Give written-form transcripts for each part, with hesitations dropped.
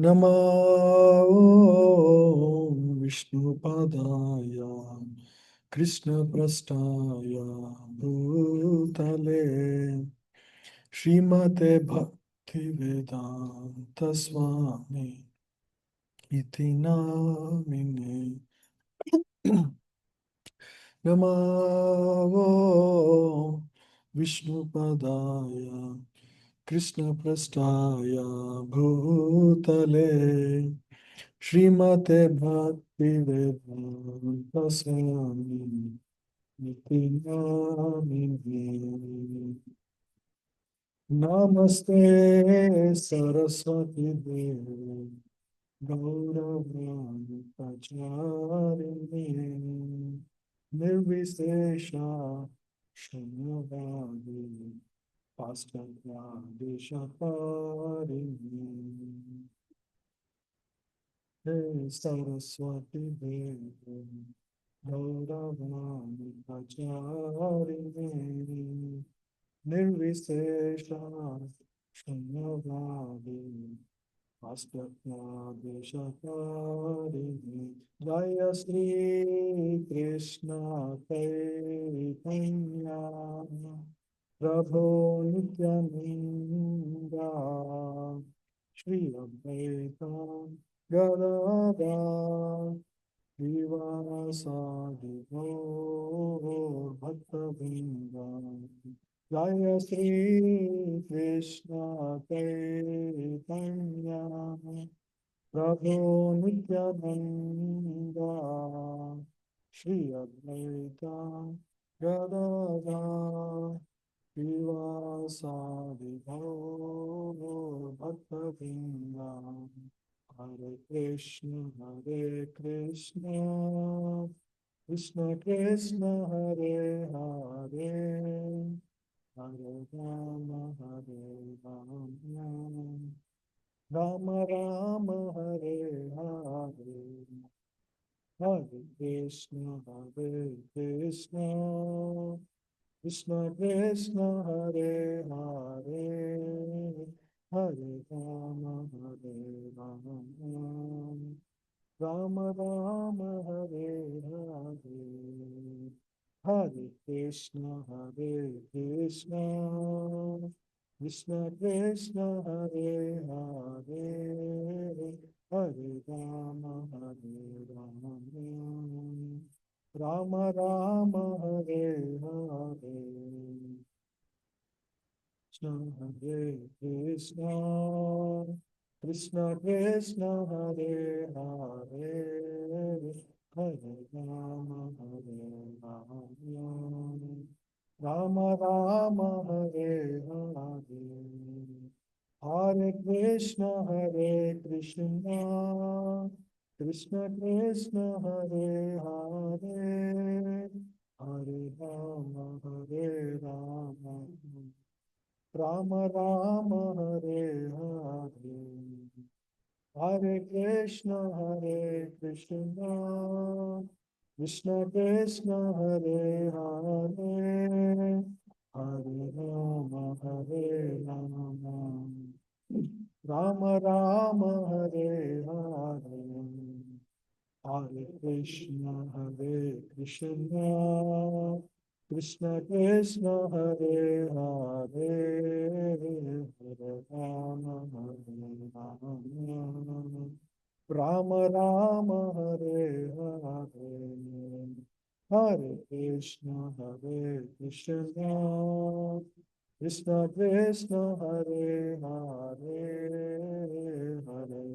नमो विष्णुपादाय कृष्णप्रस्थाय भूतले श्रीमते भक्तिवेदान्त स्वामी इति नामिने। नमो विष्णुपदाय कृष्णप्रस्थाय भूतले श्रीमते भक्तिवेदान्त स्वामी इति नामिने। नमस्ते सरस्वती देवी गौरवाणी प्रचारिणे निर्विशेषा शून्यवादी पाश्चात्यादिशतारिणे। हे सरस्वती देवी गौरवाणी प्रचारिणे निर्विशेषा शून्यवादी पाश्चात्यादिशतारिणे। जय श्री कृष्ण चैतन्य प्रभो नित्यानंदा श्री अद्वैत गदाधर श्रीवासादि गौर भक्तवृंदा। जय श्री कृष्ण चैतन्य प्रभो नित्यानंदा श्री अद्वैत गदाधर श्रीवासादि गौर भक्तवृंदा। हरे कृष्ण कृष्ण कृष्ण हरे हरे हरे राम राम राम हरे हरे। हरे कृष्ण कृष्ण कृष्ण हरे हरे हरे राम राम राम हरे हरे। हरे कृष्ण कृष्ण कृष्ण हरे हरे हरे राम राम राम हरे हरे। हरे कृष्ण कृष्ण हरे हरे हरे राम राम राम हरे हरे। हरे कृष्ण कृष्ण कृष्ण हरे हरे हरे राम राम राम हरे हरे। हरे कृष्ण कृष्ण कृष्ण हरे हरे हरे राम राम राम हरे हरे। हरे कृष्ण कृष्ण कृष्ण हरे हरे हरे राम राम हरे हरे। हरे Krishna Krishna Hare Hare Hare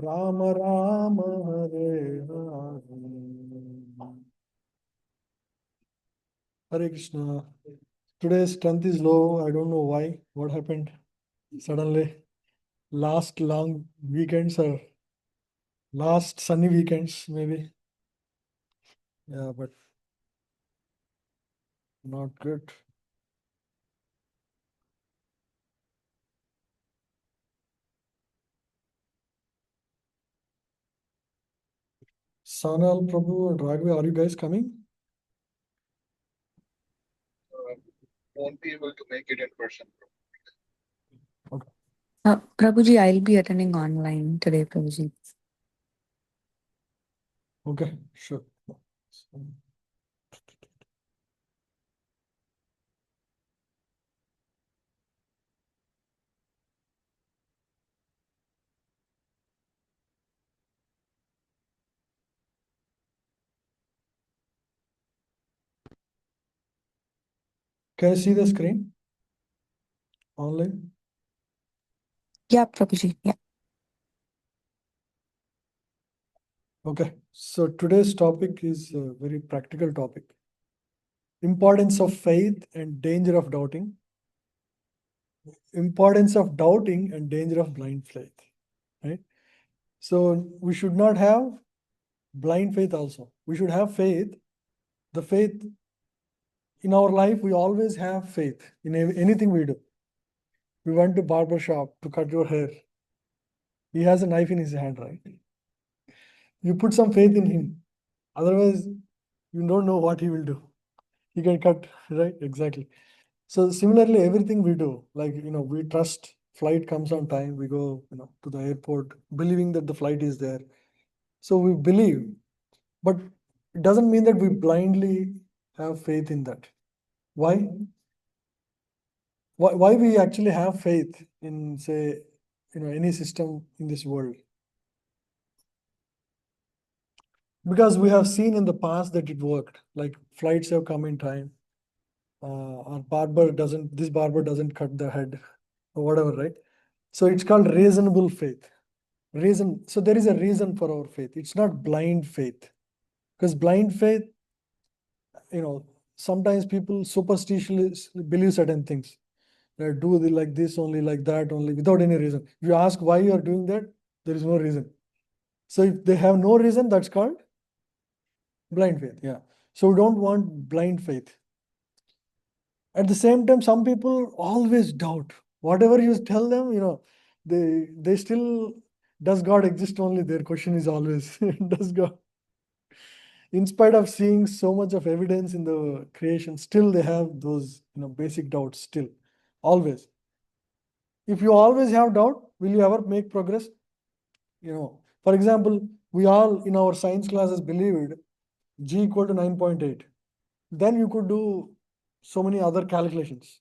Ram Ram Hare Hare. Hare Krishna. Today's strength is low. I don't know why. What happened suddenly? Last long weekends or last sunny weekends, maybe. Yeah, but not good. Sanal Prabhu and Raghav, are you guys coming? Won't be able to make it in person. Prabhuji, I'll be attending online today, Prabhuji. Okay, sure. So, can you see the screen online? Yeah, Prabhuji. Yeah. Okay, so today's topic is a very practical topic. Importance of faith and danger of doubting. Importance of doubting and danger of blind faith, right? So we should not have blind faith also. We should have faith. The faith in our life, we always have faith in anything we do. We went to barber shop to cut your hair. He has a knife in his hand, right? You put some faith in him. Otherwise, you don't know what he will do. He can cut, right? Exactly. So similarly, everything we do, like we trust flight comes on time. We go, to the airport, believing that the flight is there. So we believe, but it doesn't mean that we blindly have faith in that. Why? Why we actually have faith in, say, any system in this world? Because we have seen in the past that it worked. Like flights have come in time. This barber doesn't cut the head or whatever, right? So it's called reasonable faith. Reason. So there is a reason for our faith. It's not blind faith. Because blind faith, sometimes people superstitiously believe certain things. They do like this only, like that only, without any reason. If you ask why you are doing that, there is no reason. So if they have no reason, that's called blind faith. Yeah. So we don't want blind faith. At the same time, some people always doubt. Whatever you tell them, they still, does God exist only? Their question is always, does God? In spite of seeing so much of evidence in the creation, still they have those, basic doubts still, always. If you always have doubt, will you ever make progress? For example, we all in our science classes believed G equal to 9.8. Then you could do so many other calculations.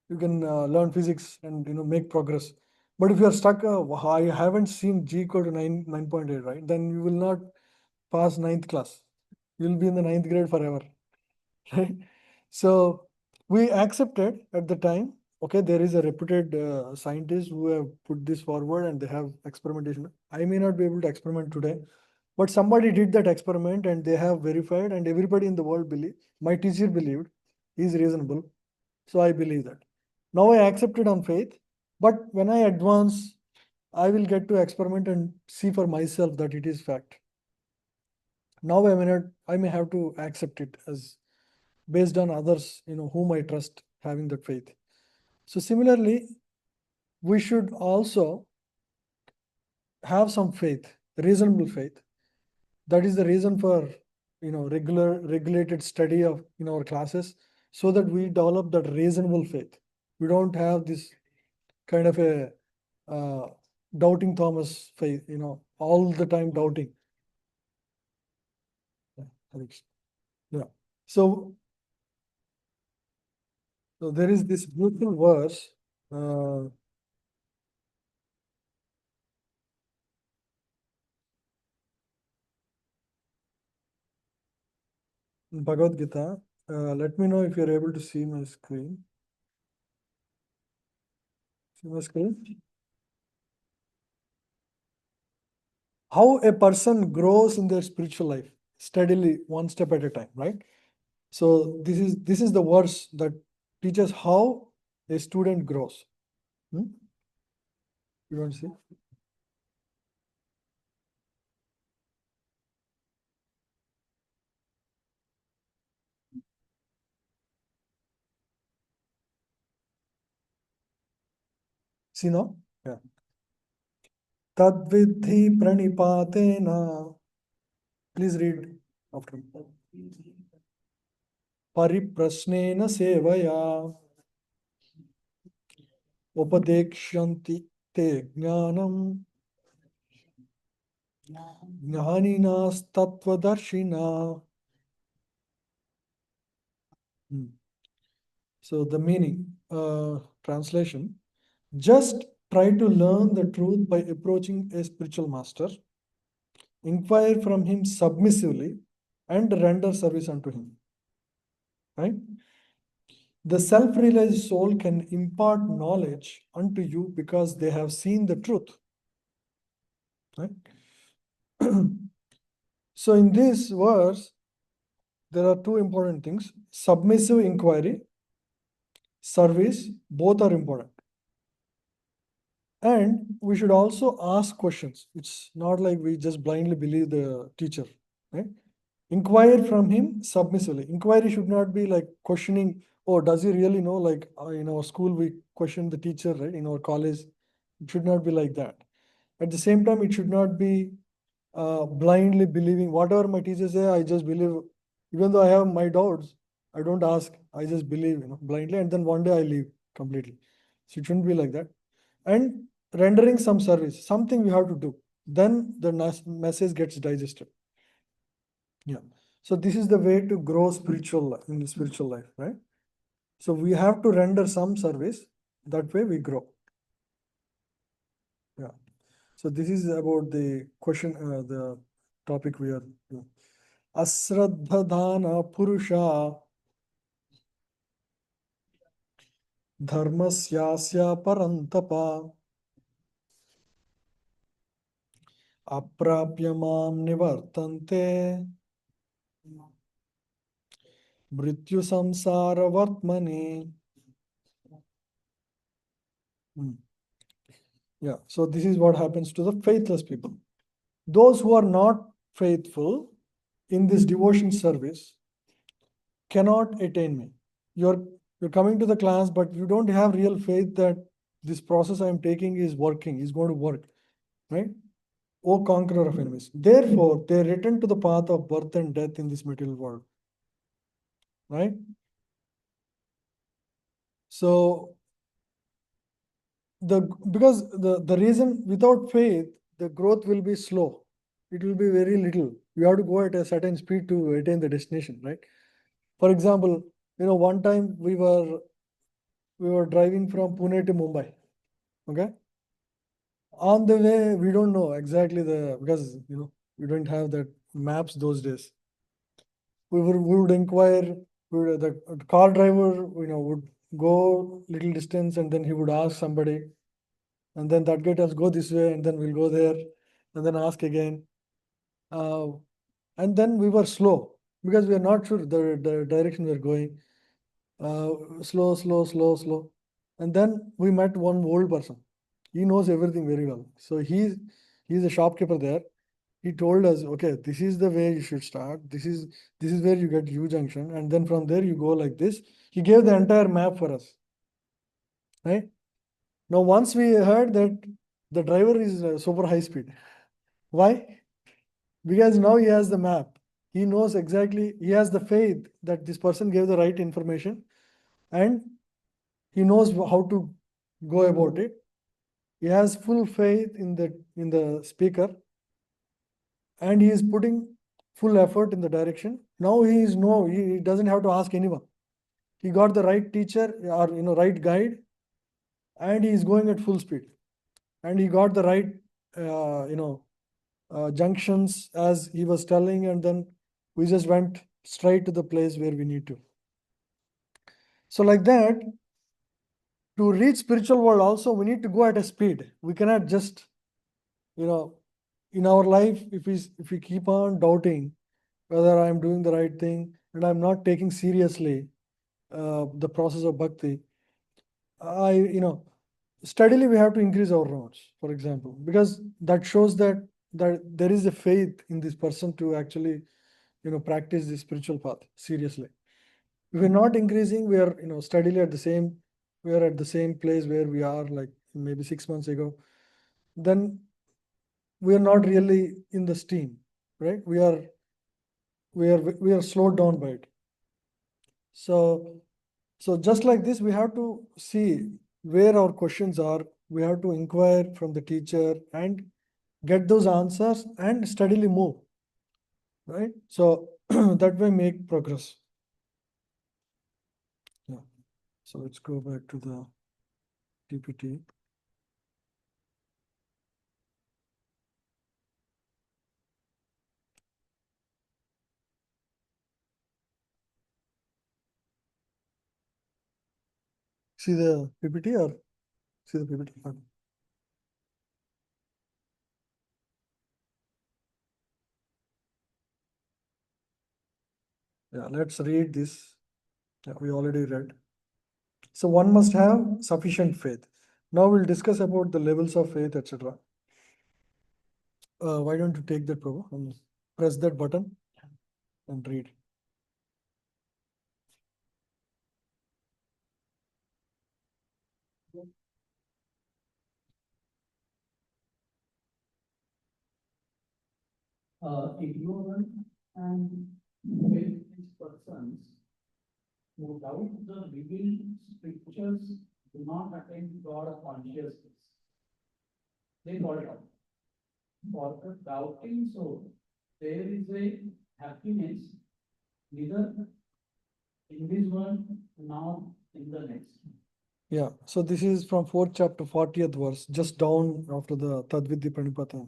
You can learn physics and make progress. But if you are stuck, I haven't seen G equal to 9.8, right? Then you will not pass ninth class. You'll be in the ninth grade forever. Right? So we accepted at the time, okay, there is a reputed scientist who have put this forward and they have experimentation. I may not be able to experiment today, but somebody did that experiment and they have verified, and everybody in the world believe. My teacher believed he's reasonable, so I believe that. Now I accept it on faith, but when I advance, I will get to experiment and see for myself that it is fact. Now I may have to accept it as based on others, whom I trust having that faith. So similarly, we should also have some faith, reasonable faith. That is the reason for regulated study of in our classes, so that we develop that reasonable faith. We don't have this kind of a uh, doubting Thomas faith, all the time doubting. Yeah, Alex. Yeah. So, so there is this beautiful verse. Bhagavad Gita. Let me know if you're able to see my screen. See my screen? How a person grows in their spiritual life steadily, one step at a time, right? So this is the verse that teaches how a student grows. Hmm? You want to see? See now? Yeah. Tadvidhi pranipatena. Please read after me. Pariprasnena sevaya upadekshanti. te jnanam jnaninas tattvadarshina. So the meaning, translation, just try to learn the truth by approaching a spiritual master, inquire from him submissively, and render service unto him. Right? The self-realized soul can impart knowledge unto you because they have seen the truth. Right? So in this verse, there are two important things: submissive inquiry, service, both are important. And we should also ask questions. It's not like we just blindly believe the teacher, right? Inquire from him submissively. Inquiry should not be like questioning, oh, does he really know? Like in our school, we question the teacher, right? In our college, it should not be like that. At the same time, it should not be blindly believing whatever my teacher say, I just believe, even though I have my doubts, I don't ask, I just believe, blindly, and then one day I leave completely. So it shouldn't be like that. And rendering some service, something we have to do, then the message gets digested. Yeah. So this is the way to grow in the spiritual life, right? So we have to render some service. That way we grow. Yeah. So this is about the question, the topic we are. Asraddhadana Purusha Dharmasyasya Parantapa Aprapya Mam Nivartante Mrityu Samsara Vartmani. Yeah, so this is what happens to the faithless people. Those who are not faithful in this devotion service cannot attain me. You're coming to the class, but you don't have real faith that this process I am taking is working, is going to work, right? O conqueror of enemies. Therefore, they return to the path of birth and death in this material world, right? So because the reason without faith, the growth will be slow. It will be very little. You have to go at a certain speed to attain the destination, right? For example, one time we were driving from Pune to Mumbai. Okay. On the way, we don't know exactly because we don't have that maps those days. We would inquire. The car driver, would go little distance and then he would ask somebody, and then that guy tells go this way, and then we'll go there, and then ask again. And then we were slow because we are not sure the direction we're going. Slow, slow, slow, slow. And then we met one old person. He knows everything very well. So he's a shopkeeper there. He told us, okay, this is the way you should start. This is where you get U junction, and then from there you go like this. He gave the entire map for us. Right? Now, once we heard that the driver is super high speed. Why? Because now he has the map. He knows exactly, he has the faith that this person gave the right information, and he knows how to go about it. He has full faith in the speaker, and he is putting full effort in the direction. Now he doesn't have to ask anyone. He got the right teacher or right guide, and he is going at full speed. And he got the right junctions as he was telling, and then we just went straight to the place where we need to. So like that, to reach spiritual world also, we need to go at a speed. We cannot just, in our life, if we keep on doubting whether I'm doing the right thing and I'm not taking seriously the process of bhakti, steadily we have to increase our rounds, for example, because that shows that there is a faith in this person to actually, practice the spiritual path seriously. If we're not increasing, we are, steadily we are at the same place where we are like maybe 6 months ago, then we are not really in the steam, right? We are slowed down by it. So just like this, we have to see where our questions are we have to inquire from the teacher and get those answers and steadily move, right? So that way make progress. Yeah. So let's go back to the PPT. See the PPT or see the PPT? Yeah, let's read this. Yeah, we already read. So one must have sufficient faith. Now we'll discuss about the levels of faith, etc. Why don't you take that, Prabhu, and press that button and read. Ignorant and faithless persons who doubt the revealed scriptures do not attain God consciousness. They fall down. For the doubting soul, there is a happiness neither in this world nor in the next. Yeah, so this is from 4th chapter, 40th verse, just down after the Tadvidya Pranipata.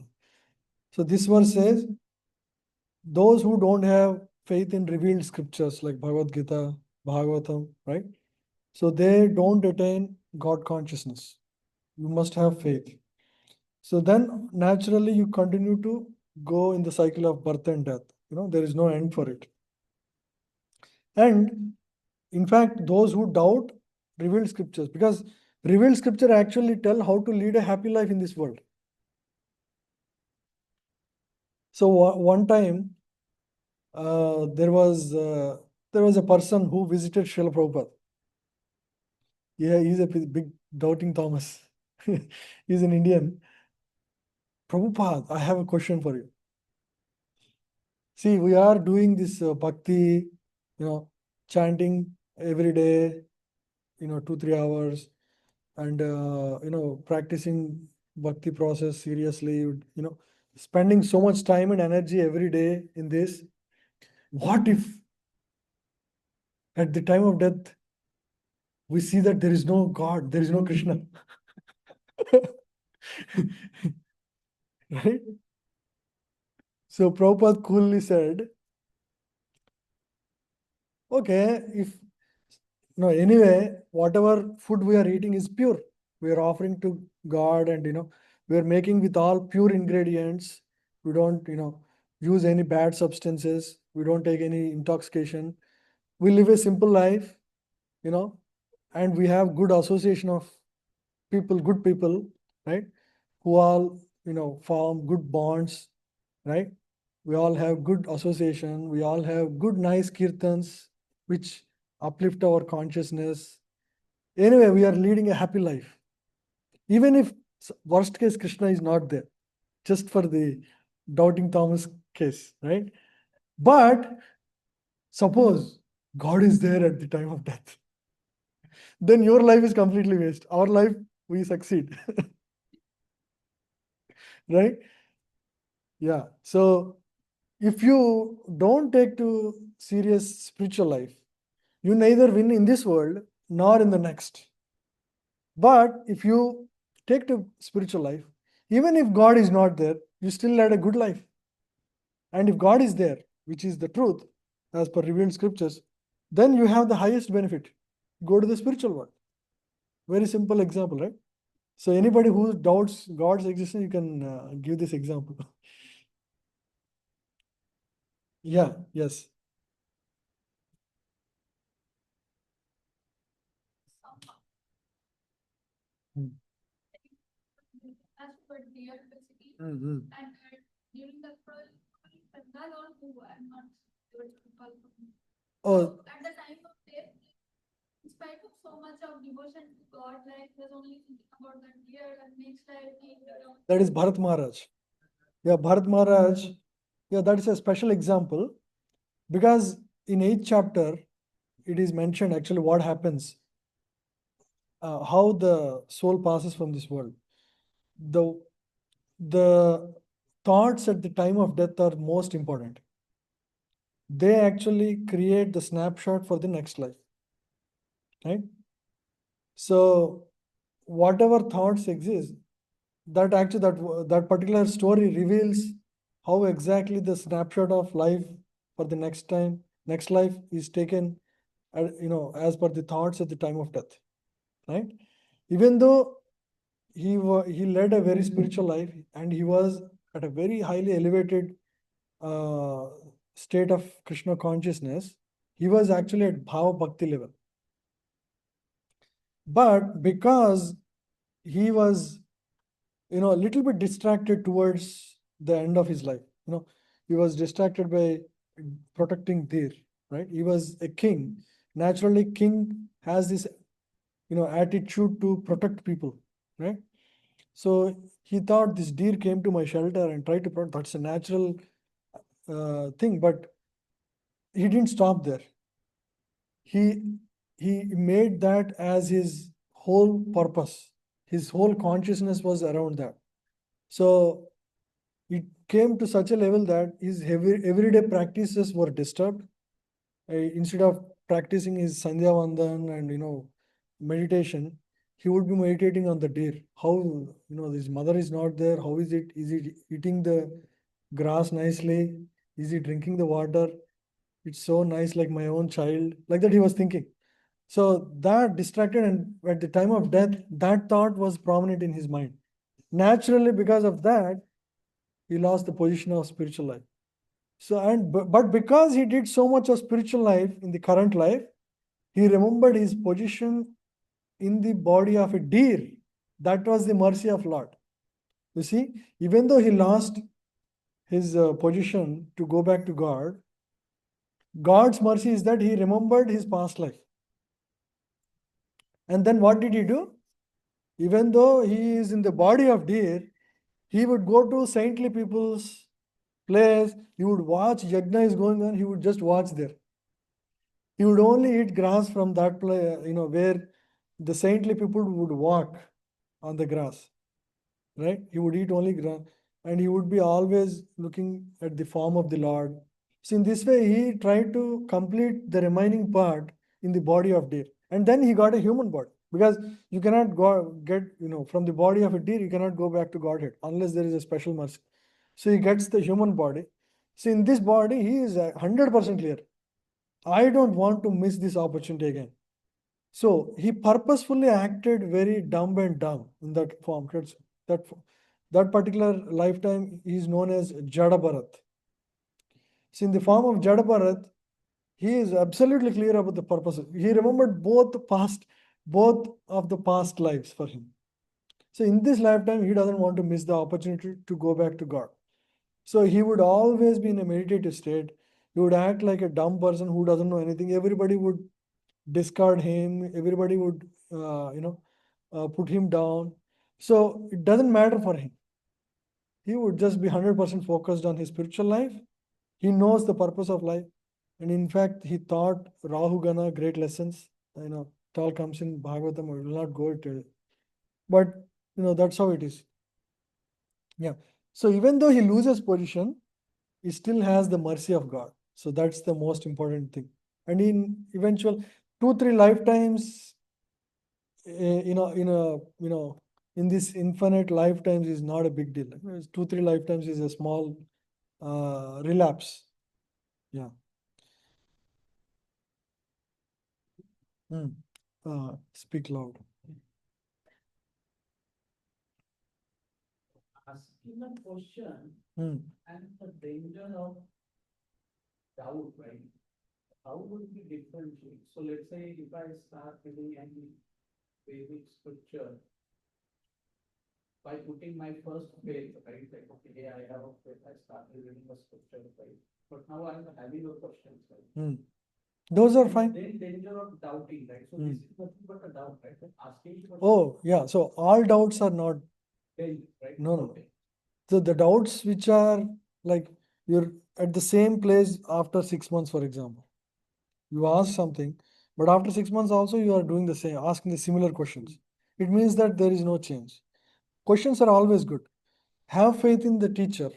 So this verse says, those who don't have faith in revealed scriptures like Bhagavad Gita, Bhagavatam, right? So they don't attain God consciousness. You must have faith. So then naturally you continue to go in the cycle of birth and death. There is no end for it. And in fact, those who doubt revealed scriptures, because revealed scripture actually tell how to lead a happy life in this world. So one time, there was a person who visited Srila Prabhupada. Yeah, he's a big doubting Thomas. He's an Indian. Prabhupada, I have a question for you. See, we are doing this bhakti, chanting every day, 2-3 hours, and practicing bhakti process seriously, spending so much time and energy every day in this. What if at the time of death we see that there is no God, there is no Krishna? Right? So Prabhupada coolly said, okay, anyway, whatever food we are eating is pure. We are offering to God, and we are making with all pure ingredients. We don't, use any bad substances. We don't take any intoxication. We live a simple life, and we have good association of people, good people, right? Who all, form good bonds, right? We all have good association. We all have good, nice kirtans, which uplift our consciousness. Anyway, we are leading a happy life. Even if worst case Krishna is not there, just for the doubting Thomas case, right? But suppose God is there at the time of death, then your life is completely waste. Our life, we succeed. Right? Yeah. So if you don't take to serious spiritual life, you neither win in this world nor in the next. But if you take to spiritual life, even if God is not there, you still lead a good life. And if God is there, which is the truth, as per revealed scriptures, then you have the highest benefit. Go to the spiritual world. Very simple example, right? So anybody who doubts God's existence, you can give this example. Yeah, yes. Mm. As per the university, Mhm. and during the Bengal or who I'm not able to recall. Oh, So at the time of death, in spite of so much of devotion to God, like was only thinking about that year and next life being around. that is Bharat Maharaj. Yeah, Bharat Maharaj. Yeah, that is a special example because in 8th chapter, it is mentioned actually what happens. how the soul passes from this world. The thoughts at the time of death are most important. They actually create the snapshot for the next life, right? So whatever thoughts exist, that particular story reveals how exactly the snapshot of life for the next life is taken, as per the thoughts at the time of death, right? Even though he led a very spiritual life and he was at a very highly elevated uh, state of Krishna consciousness, he was actually at Bhava Bhakti level. But because he was, a little bit distracted towards the end of his life, he was distracted by protecting Dir, right? He was a king. Naturally, king has this, attitude to protect people, right? So he thought this deer came to my shelter and tried to protect. That's a natural thing, but he didn't stop there. He made that as his whole purpose. His whole consciousness was around that. So it came to such a level that his everyday practices were disturbed. Instead of practicing his Sandhya Vandan and meditation, he would be meditating on the deer. How his mother is not there. How is it? Is it eating the grass nicely? Is he drinking the water? It's so nice, like my own child. Like that, he was thinking. So that distracted, and at the time of death, that thought was prominent in his mind. Naturally, because of that, he lost the position of spiritual life. So but because he did so much of spiritual life in the current life, he remembered his position in the body of a deer. That was the mercy of Lord. You see, even though he lost his position to go back to God, God's mercy is that he remembered his past life. And then what did he do? Even though he is in the body of deer, he would go to saintly people's place. He would watch yajna is going on. He would just watch there. He would only eat grass from that place, where the saintly people would walk on the grass, right? He would eat only grass, and he would be always looking at the form of the Lord. So in this way, he tried to complete the remaining part in the body of deer, and then he got a human body, because you cannot get from the body of a deer, you cannot go back to Godhead unless there is a special mercy. So he gets the human body. So in this body, he is 100% clear. I don't want to miss this opportunity again. So he purposefully acted very dumb and dumb in that form. That particular lifetime is known as Jada Bharat. So in the form of Jada Bharat, he is absolutely clear about the purpose. He remembered both of the past lives for him. So in this lifetime, he doesn't want to miss the opportunity to go back to God. So he would always be in a meditative state. He would act like a dumb person who doesn't know anything. Everybody would discard him. Everybody would, put him down. So it doesn't matter for him. He would just be 100% focused on his spiritual life. He knows the purpose of life. And in fact, he taught Rahu Gana great lessons. It all comes in Bhagavatam. I will not go into it. But, that's how it is. Yeah. So even though he loses position, he still has the mercy of God. So that's the most important thing. And in eventual 2-3 lifetimes, in this infinite lifetimes is not a big deal. 2-3 lifetimes is a small relapse. Yeah. Speak loud. Asking a question Hmm. and the danger of doubt, right? How would we differentiate? So let's say if I start reading any Vedic scripture by putting my first faith, right? Like, okay, I have a faith, I started reading a scripture, right? But now I'm having a question, right? Those are fine. Then danger of doubting, right? So this is nothing but a doubt, right? But asking question. Oh, yeah. So all doubts are not. Danger, right? No. Okay. So the doubts which are like you're at the same place after 6 months, for example, you ask something, But after 6 months also you are doing the same, asking the similar questions. It means that there is no change. Questions are always good. Have faith in the teacher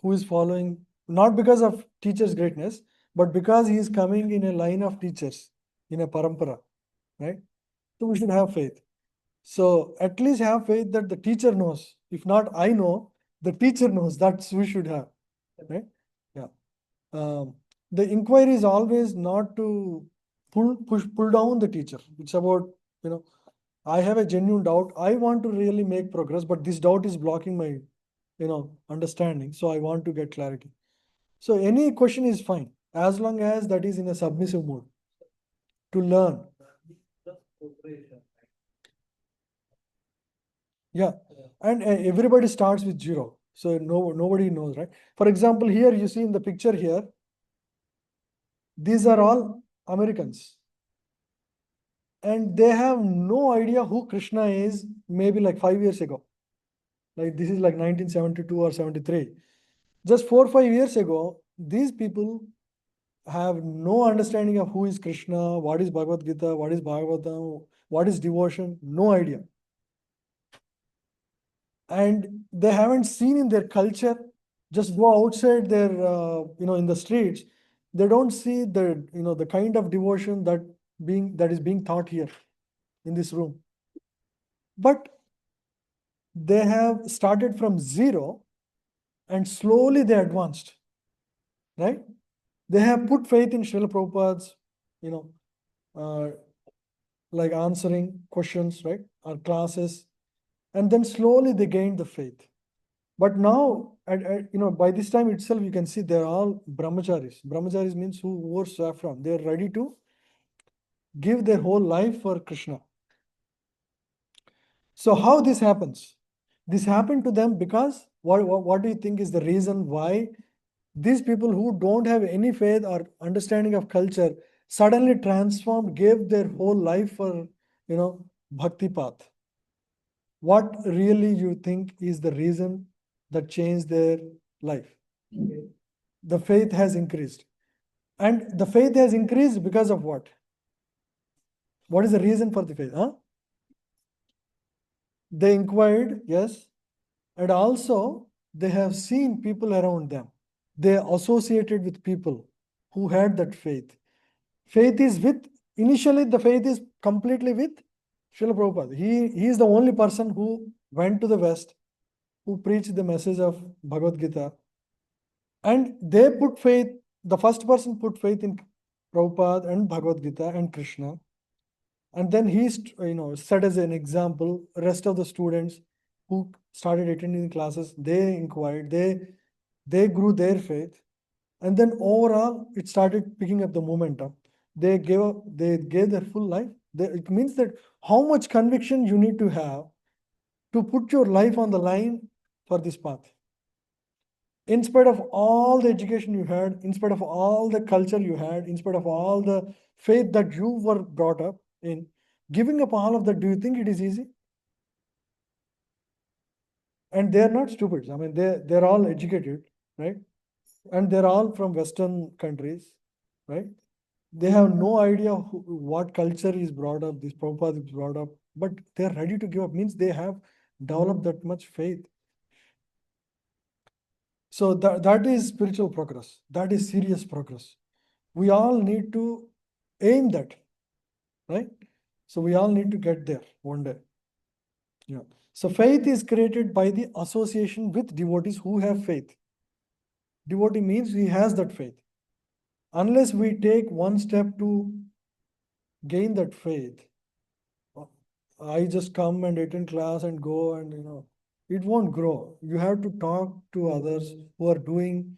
who is following, not because of teacher's greatness, but because he is coming in a line of teachers, in a parampara, right? So we should have faith. So at least have faith that the teacher knows. If not, I know, the teacher knows. That's we should have, right? Yeah. The inquiry is always not to pull down the teacher. It's about, I have a genuine doubt. I want to really make progress, but this doubt is blocking my, understanding. So I want to get clarity. So any question is fine as long as that is in a submissive mode to learn. Just cooperation, Yeah, and everybody starts with zero. So nobody knows, right? For example, here you see in the picture here, these are all Americans. And they have no idea who Krishna is, maybe like 5 years ago. Like this is like 1972 or 73. Just 4 or 5 years ago, these people have no understanding of who is Krishna, what is Bhagavad Gita, what is Bhagavatam, what is devotion, no idea. And they haven't seen in their culture, just go outside their, in the streets, they don't see the, the kind of devotion that is being taught here in this room. But they have started from zero and slowly they advanced, right? They have put faith in Srila Prabhupada's, like answering questions, right? Or classes. And then slowly they gained the faith. But now, by this time itself, you can see they're all brahmacharis. Brahmacharis means who wore saffron. They're ready to give their whole life for Krishna. So how this happens? This happened to them because what do you think is the reason why these people who don't have any faith or understanding of culture suddenly transformed, gave their whole life for, bhakti path? What really you think is the reason that changed their life? The faith has increased. And the faith has increased because of what? What is the reason for the faith? Huh? They inquired, yes, and also they have seen people around them. They associated with people who had that faith. Faith is with, initially the faith is completely with Srila Prabhupada. He is the only person who went to the West, who preached the message of Bhagavad Gita. And they put faith, the first person put faith in Prabhupada and Bhagavad Gita and Krishna. And then he, set as an example, rest of the students who started attending classes, they inquired, they grew their faith. And then overall, it started picking up the momentum. They gave their full life. It means that how much conviction you need to have to put your life on the line for this path. In spite of all the education you had, in spite of all the culture you had, in spite of all the faith that you were brought up in, giving up all of that, do you think it is easy? And they're not stupid. I mean, they're all educated, right? And they're all from Western countries, right? They have no idea what culture is brought up, this Prabhupada is brought up, but they're ready to give up. Means they have developed that much faith. So that is spiritual progress. That is serious progress. We all need to aim that, right? So we all need to get there one day. Yeah. So faith is created by the association with devotees who have faith. Devotee means he has that faith. Unless we take one step to gain that faith, I just come and attend class and go and, it won't grow. You have to talk to others who are doing,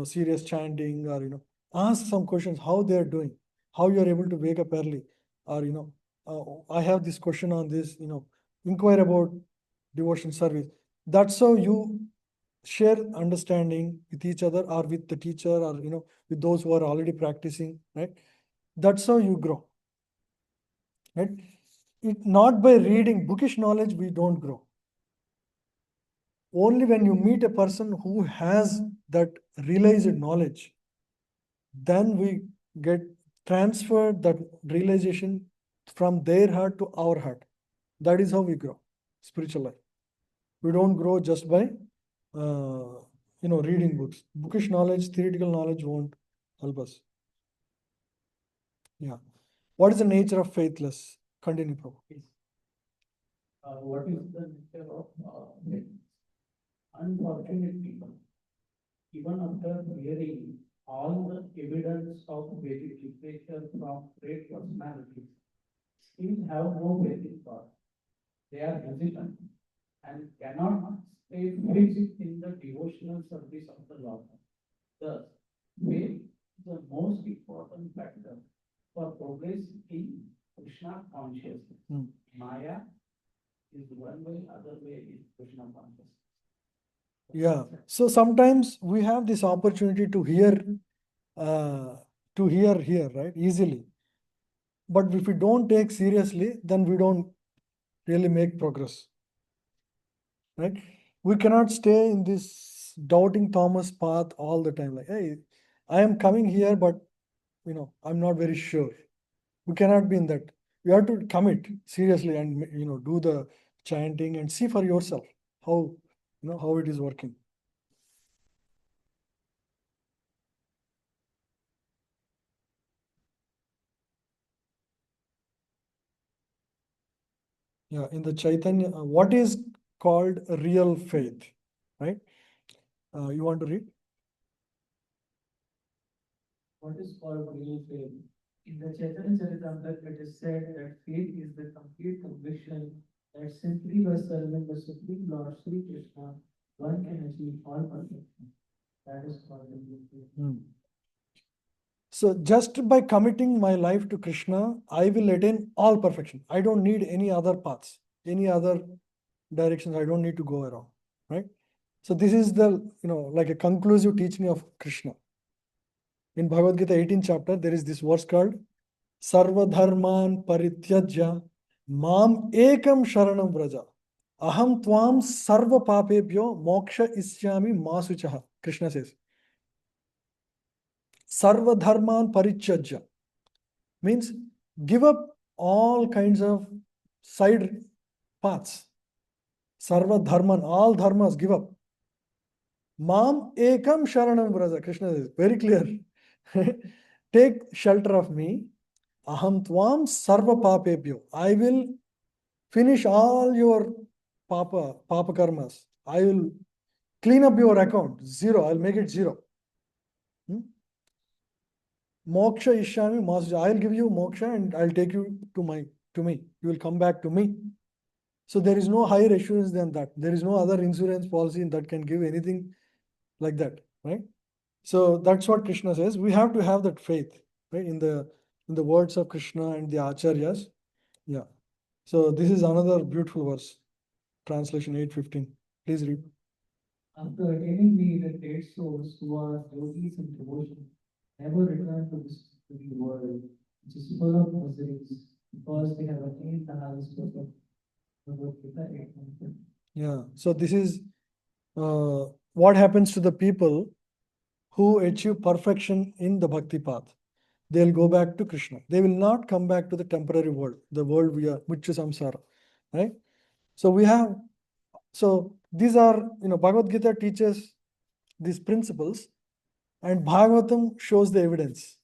serious chanting or, ask some questions, how they are doing, how you are able to wake up early, or, I have this question on this, inquire about devotion service. That's how you share understanding with each other or with the teacher or, with those who are already practicing, right? That's how you grow, right? Not by reading bookish knowledge, we don't grow. Only when you meet a person who has that realized knowledge, then we get transfer that realization from their heart to our heart. That is how we grow spiritual life. We don't grow just by reading books. Bookish knowledge, theoretical knowledge won't help us. Yeah. What is the nature of faithless? Continue, Prabhu. What is the nature of faith? Unfortunately, even after hearing all the evidence of Vedic literature from great personalities, still have no faith in God. They are hesitant and cannot stay fixed in the devotional service of the Lord. Thus, faith is the most important factor for progress in Krishna consciousness. Hmm. Maya is one way, other way is Krishna consciousness. Yeah. So sometimes we have this opportunity to hear here, right? Easily. But if we don't take seriously, then we don't really make progress. Right? We cannot stay in this doubting Thomas path all the time. Like, hey, I am coming here, but I'm not very sure. We cannot be in that. You have to commit seriously and do the chanting and see for yourself how how it is working. Yeah, in the Chaitanya, what is called real faith, right? You want to read? What is called real faith? In the Chaitanya Charitamrita, it is said that faith is the complete conviction that simply by serving the Supreme Lord Sri Krishna, one can achieve all perfection. That is called real faith. So just by committing my life to Krishna, I will attain all perfection. I don't need any other paths, any other directions. I don't need to go around, right? So this is the, like a conclusive teaching of Krishna. In Bhagavad Gita 18th chapter, there is this verse called Sarva Dharman Parityajya Mam Ekam Sharanam Vraja Aham Tvam Sarva Papebhyo Moksha Isyami Masuchaha. Krishna says, Sarva Dharman Parityajya means give up all kinds of side paths. Sarva Dharman, all dharmas give up. Mam Ekam Sharanam Vraja. Krishna says, very clear. Take shelter of me. Aham Tvam Sarva Papebhyo. I will finish all your papa karmas. I will clean up your account. Zero. I'll make it zero. Moksha Ishyami Masuja. I'll give you moksha and I'll take you to me. You will come back to me. So there is no higher assurance than that. There is no other insurance policy that can give anything like that, right? So that's what Krishna says. We have to have that faith, right? In the words of Krishna and the Acharyas. Yeah. So this is another beautiful verse. Translation 8:15. Please read. After attaining me, the great souls who are yogis in devotion never return to this world, which is full of miseries, because they have attained the highest perfection. Yeah. So this is what happens to the people who achieve perfection in the bhakti path. They'll go back to Krishna. They will not come back to the temporary world, the world we are, which is samsara, right? So these are, Bhagavad Gita teaches these principles and Bhagavatam shows the evidence.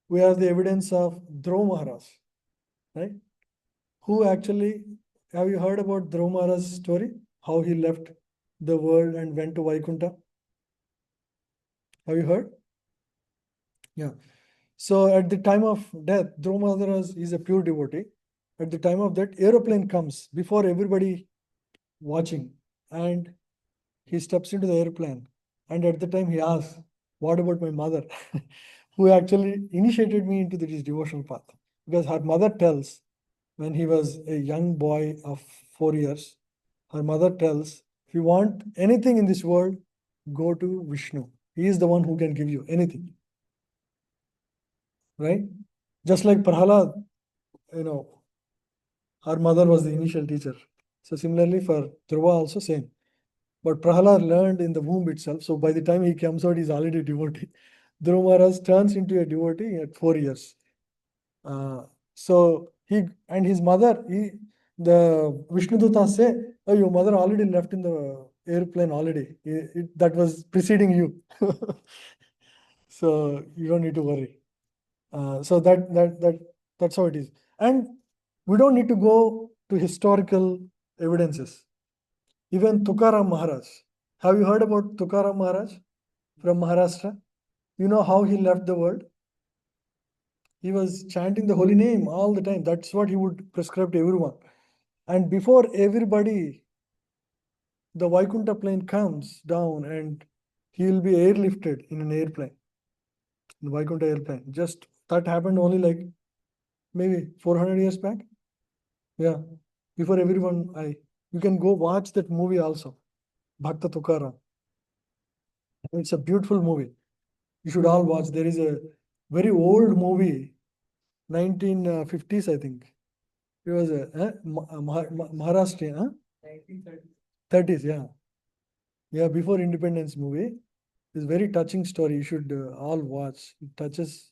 We have the evidence of Dhruva Maharaj, right? Who actually, have you heard about Dhruva Maharaj's story? How he left the world and went to Vaikunta? Have you heard? Yeah. So at the time of death, Dhruva Maharaj is a pure devotee. At the time of that, aeroplane comes before everybody watching and he steps into the airplane. And at the time he asks, what about my mother? Who actually initiated me into this devotional path. Because her mother tells, when he was a young boy of 4 years, her mother tells, if you want anything in this world, go to Vishnu. He is the one who can give you anything. Right? Just like Prahalad, her mother was the initial teacher. So similarly for Dhruva also same. But Prahalad learned in the womb itself. So by the time he comes out, he's already a devotee. Dhruva Maharaj turns into a devotee at 4 years. So his mother, the Vishnudutta say, oh, your mother already left in the airplane already. That was preceding you. So you don't need to worry. So that's how it is. And we don't need to go to historical evidences. Even Tukaram Maharaj. Have you heard about Tukaram Maharaj from Maharashtra? You know how he left the world? He was chanting the holy name all the time. That's what he would prescribe to everyone. And before everybody, the Vaikuntha plane comes down and he will be airlifted in an airplane, in Vaikuntha airplane. Just that happened only like maybe 400 years back. Yeah, before everyone, you can go watch that movie also, Bhakta Tukaram. It's a beautiful movie. You should all watch. There is a very old movie, 1950s, I think. It was a Maharashtrian, huh? 1930. 30s, yeah. Yeah, before independence movie. It's a very touching story. You should all watch. It touches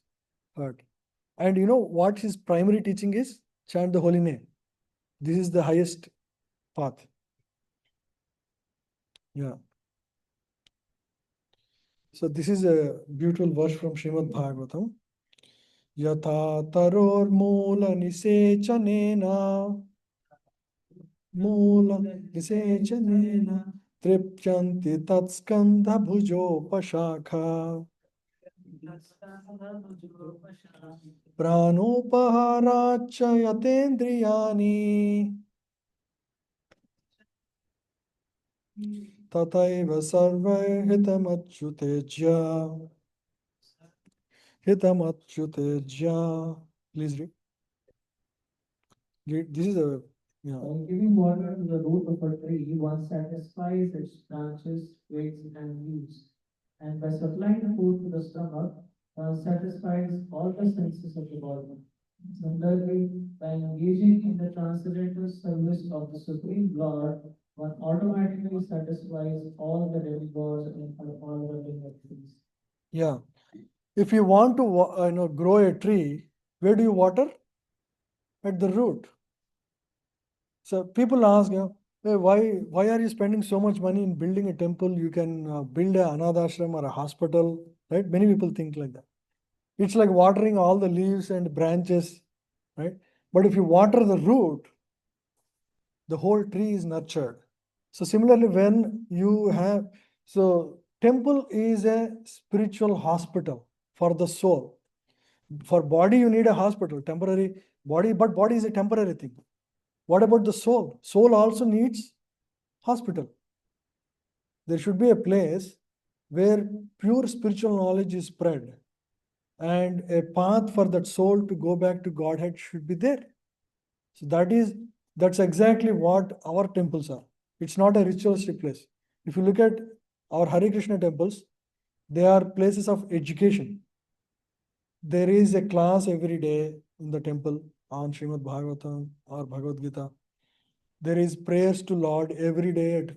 heart. And you know what his primary teaching is? Chant the holy name. This is the highest path. Yeah. So this is a beautiful verse from Srimad Bhagavatam. Yatha taror moola nisechanena moola nisechanena tripyanti tatskandha bhujopashakha प्राणोपहाराच्च यतेन्द्रियाणि तथैव सर्वहितमच्युतेज्य हितमच्युतेज्य. Please read. This is a By giving water to the root of a tree, one satisfies its branches, twigs, and leaves. And by supplying food to the stomach, one satisfies all the senses of the body. Similarly, by engaging in the transcendental service of the Supreme Lord, one automatically satisfies all the demigods and all the living entities. Yeah. If you want to grow a tree, where do you water? At the root. So people ask, hey, why are you spending so much money in building a temple? You can build a anadashram or a hospital, right? Many people think like that. It's like watering all the leaves and branches, right? But if you water the root, the whole tree is nurtured. So similarly, when you have, so temple is a spiritual hospital for the soul. For body, you need a hospital, temporary body, but body is a temporary thing. What about the soul? Soul also needs hospital. There should be a place where pure spiritual knowledge is spread and a path for that soul to go back to Godhead should be there. So that's exactly what our temples are. It's not a ritualistic place. If you look at our Hare Krishna temples, they are places of education. There is a class every day in the temple on Srimad Bhagavatam or Bhagavad Gita. There is prayers to Lord every day at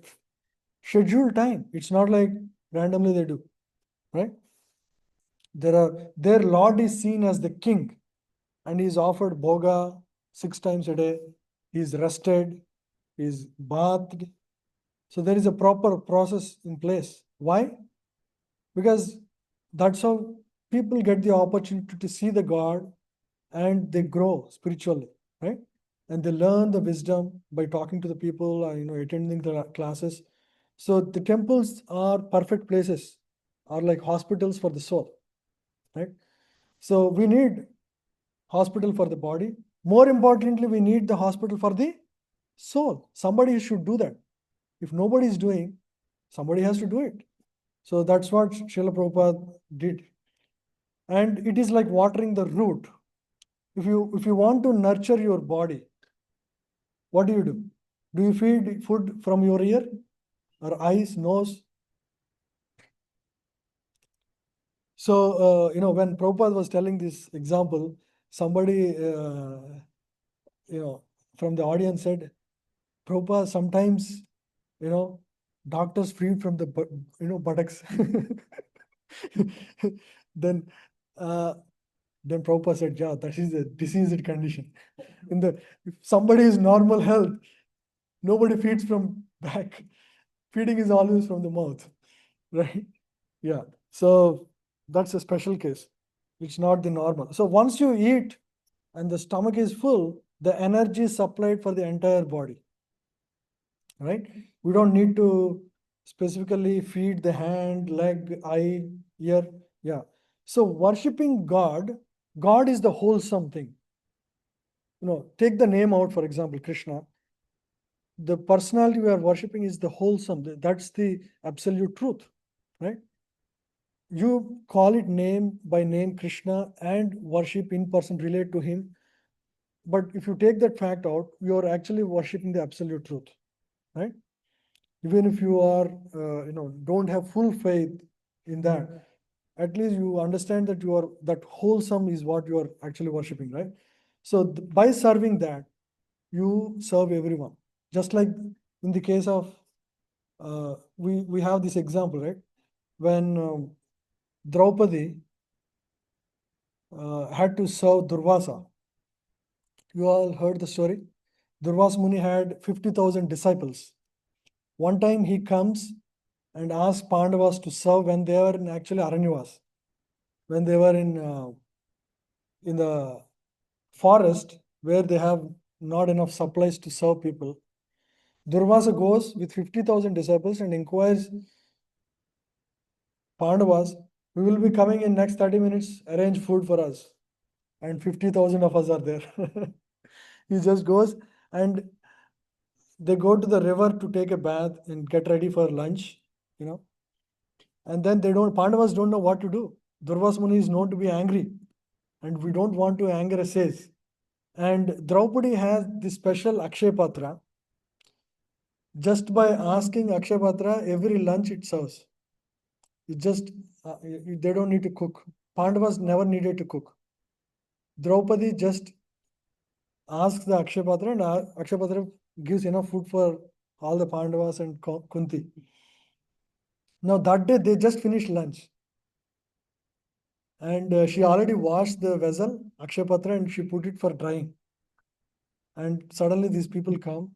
scheduled time. It's not like randomly they do, right? Their Lord is seen as the king and he is offered bhoga 6 times a day. He is rested, he is bathed. So there is a proper process in place. Why? Because that's how people get the opportunity to see the God and they grow spiritually, right? And they learn the wisdom by talking to the people, attending the classes. So the temples are perfect places, are like hospitals for the soul, right? So we need hospital for the body. More importantly, we need the hospital for the soul. Somebody should do that. If nobody is doing, somebody has to do it. So that's what Srila Prabhupada did. And it is like watering the root. If you want to nurture your body, what do? Do you feed food from your ear or eyes, nose? So, when Prabhupada was telling this example, somebody, from the audience said, Prabhupada, sometimes, doctors feed from the, buttocks. Then, then Prabhupada said, yeah, that is a diseased condition. If somebody is normal health, nobody feeds from back. Feeding is always from the mouth, right? Yeah. So that's a special case. It's not the normal. So once you eat and the stomach is full, the energy is supplied for the entire body, right? We don't need to specifically feed the hand, leg, eye, ear. Yeah. So worshipping God, God is the wholesome thing. Take the name out, for example, Krishna. The personality we are worshipping is the wholesome. That's the absolute truth, right? You call it name by name Krishna and worship in person, relate to him. But if you take that fact out, you are actually worshipping the absolute truth, right? Even if you are, don't have full faith in that, at least you understand that that wholesome is what you are actually worshipping, right? So by serving that, you serve everyone. Just like in the case of, we have this example, right? When Draupadi had to serve Durvasa. You all heard the story. Durvasa Muni had 50,000 disciples. One time he comes and asks Pandavas to serve when they were in actually Aranyavas, when they were in the forest where they have not enough supplies to serve people. Durvasa goes with 50,000 disciples and inquires Pandavas, we will be coming in next 30 minutes, arrange food for us. And 50,000 of us are there. He just goes and they go to the river to take a bath and get ready for lunch, and then Pandavas don't know what to do. Durvasa Muni is known to be angry, and we don't want to anger a sage. And Draupadi has this special Akshay Patra. Just by asking Akshay Patra, every lunch it serves. They don't need to cook. Pandavas never needed to cook. Draupadi just asks the Akshay Patra, and Akshay Patra gives enough food for all the Pandavas and Kunti. Now that day they just finished lunch. And she already washed the vessel, Akshay Patra, and she put it for drying. And suddenly these people come.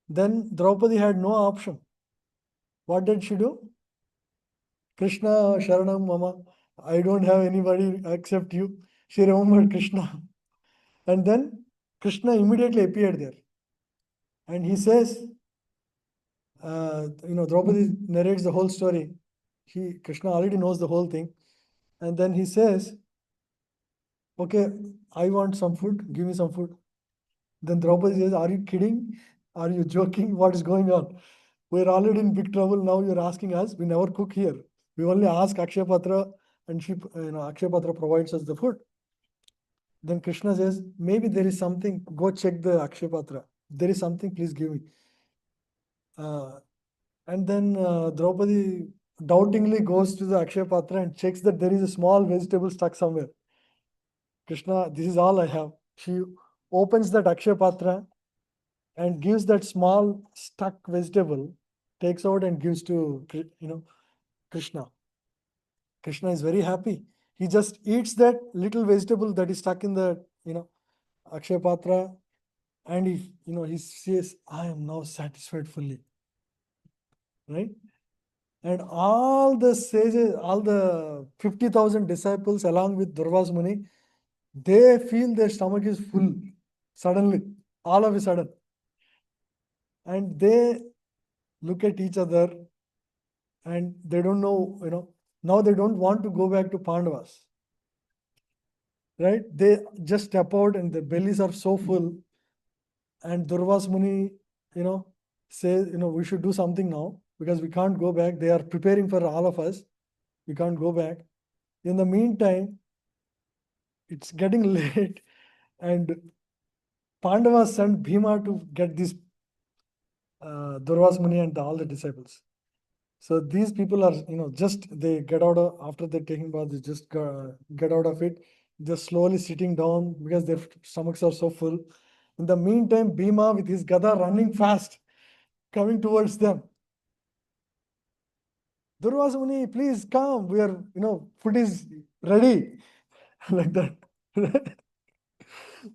Then Draupadi had no option. What did she do? Krishna Sharanam Mama, I don't have anybody except you. She remembered Krishna. And then Krishna immediately appeared there. And he says, Draupadi narrates the whole story. Krishna already knows the whole thing. And then he says, okay, I want some food, give me some food. Then Draupadi says, are you kidding? Are you joking? What is going on? We're already in big trouble. Now you're asking us. We never cook here. We only ask Akshay Patra, and Akshay Patra provides us the food. Then Krishna says, maybe there is something. Go check the Akshay Patra. There is something. Please give me. And then Draupadi doubtingly goes to the Akshay Patra and checks that there is a small vegetable stuck somewhere. Krishna, this is all I have. She opens that Akshay Patra and gives that small stuck vegetable, takes out and gives to Krishna. Krishna is very happy. He just eats that little vegetable that is stuck in the Akshay Patra, and he says, I am now satisfied fully. Right? And all the sages, all the 50,000 disciples along with Durvasa Muni, they feel their stomach is full suddenly, all of a sudden. And they look at each other and they don't know, now they don't want to go back to Pandavas. Right? They just step out and their bellies are so full. And Durvasa Muni, says, we should do something now because we can't go back. They are preparing for all of us. We can't go back. In the meantime, it's getting late and Pandavas sent Bhima to get this Durvasa Muni and all the disciples. So these people are, just they get out of, after they're taking bath, they just get out of it, just slowly sitting down because their stomachs are so full. In the meantime, Bhima with his Gada running fast, coming towards them. Durvasa Muni, please come. We are, food is ready, like that.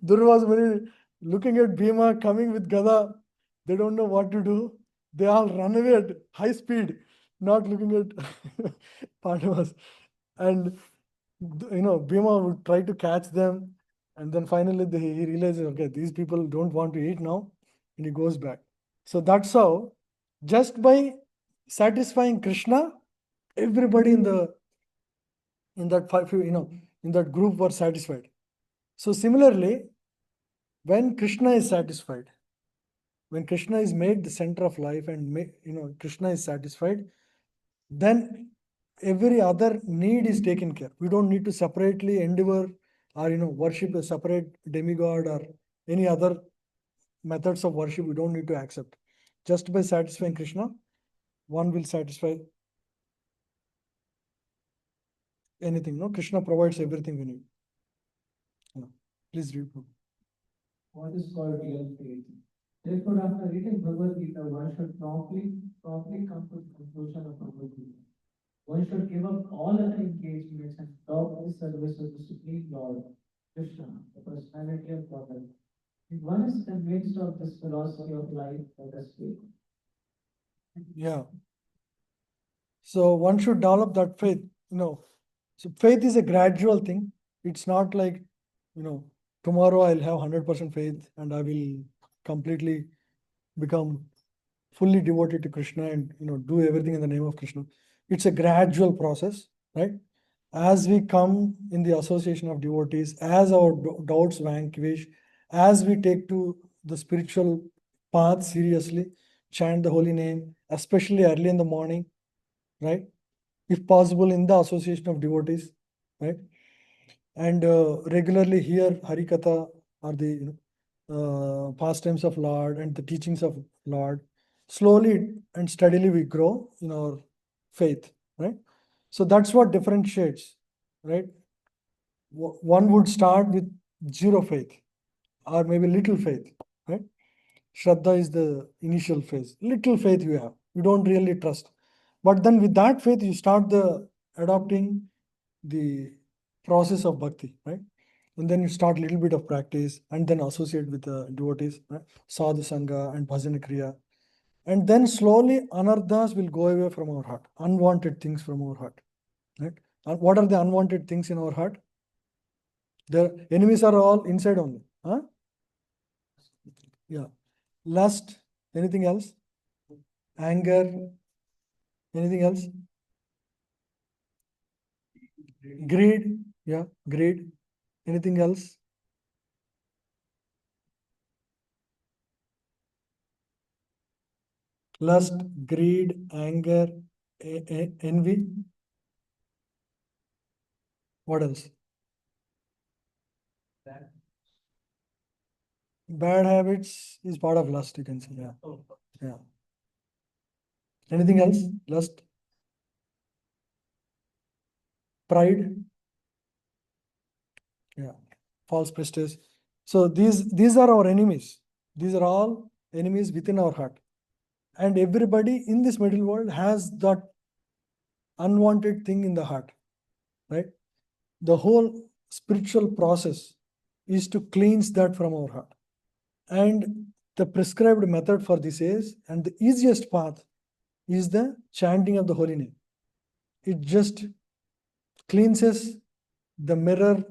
Durvasmuni looking at Bhima coming with Gada, they don't know what to do. They all run away at high speed, not looking at Pandavas. And Bhima would try to catch them, and then finally he realizes, okay, these people don't want to eat now, and he goes back. So that's how, just by satisfying Krishna, everybody in that group were satisfied. So similarly, when Krishna is satisfied, when Krishna is made the center of life, and Krishna is satisfied, then every other need is taken care. We don't need to separately endeavor or worship a separate demigod or any other methods of worship. We don't need to accept. Just by satisfying Krishna, one will satisfy anything. No, Krishna provides everything we need. Please read. What is called real faith? Therefore, after reading Bhagavad Gita, one should promptly come to the conclusion of Bhagavad Gita. One should give up all other engagements and adopt the service of the Supreme Lord, Krishna, the personality of Godhead. If one is convinced of this philosophy of life, let us faith. Yeah. So one should develop that faith. So faith is a gradual thing. It's not like, tomorrow I'll have 100% faith and I will completely become fully devoted to Krishna and do everything in the name of Krishna. It's a gradual process, right? As we come in the association of devotees, as our doubts vanquish, as we take to the spiritual path seriously, chant the holy name, especially early in the morning, right? If possible, in the association of devotees, right? And regularly hear Harikatha or the pastimes of Lord and the teachings of Lord. Slowly and steadily we grow in our faith, right? So that's what differentiates, right? One would start with zero faith or maybe little faith, right? Shraddha is the initial phase. Little faith you have. You don't really trust. But then with that faith, you start adopting the process of bhakti, right? And then you start little bit of practice and then associate with the devotees, right? Sadhu Sangha and Bhajan Kriya. And then slowly anarthas will go away from our heart, unwanted things from our heart, right? And what are the unwanted things in our heart? The enemies are all inside only. Huh? Yeah. Lust, anything else? Anger, anything else? Greed, yeah, greed. Anything else? Lust, greed, anger, envy. What else? Bad habits is part of lust, you can say. Yeah. Yeah. Anything else? Lust? Pride? Yeah. False prestige. So these are our enemies. These are all enemies within our heart. And everybody in this middle world has that unwanted thing in the heart, right? The whole spiritual process is to cleanse that from our heart. And the prescribed method for this is, and the easiest path is the chanting of the holy name. It just cleanses the mirror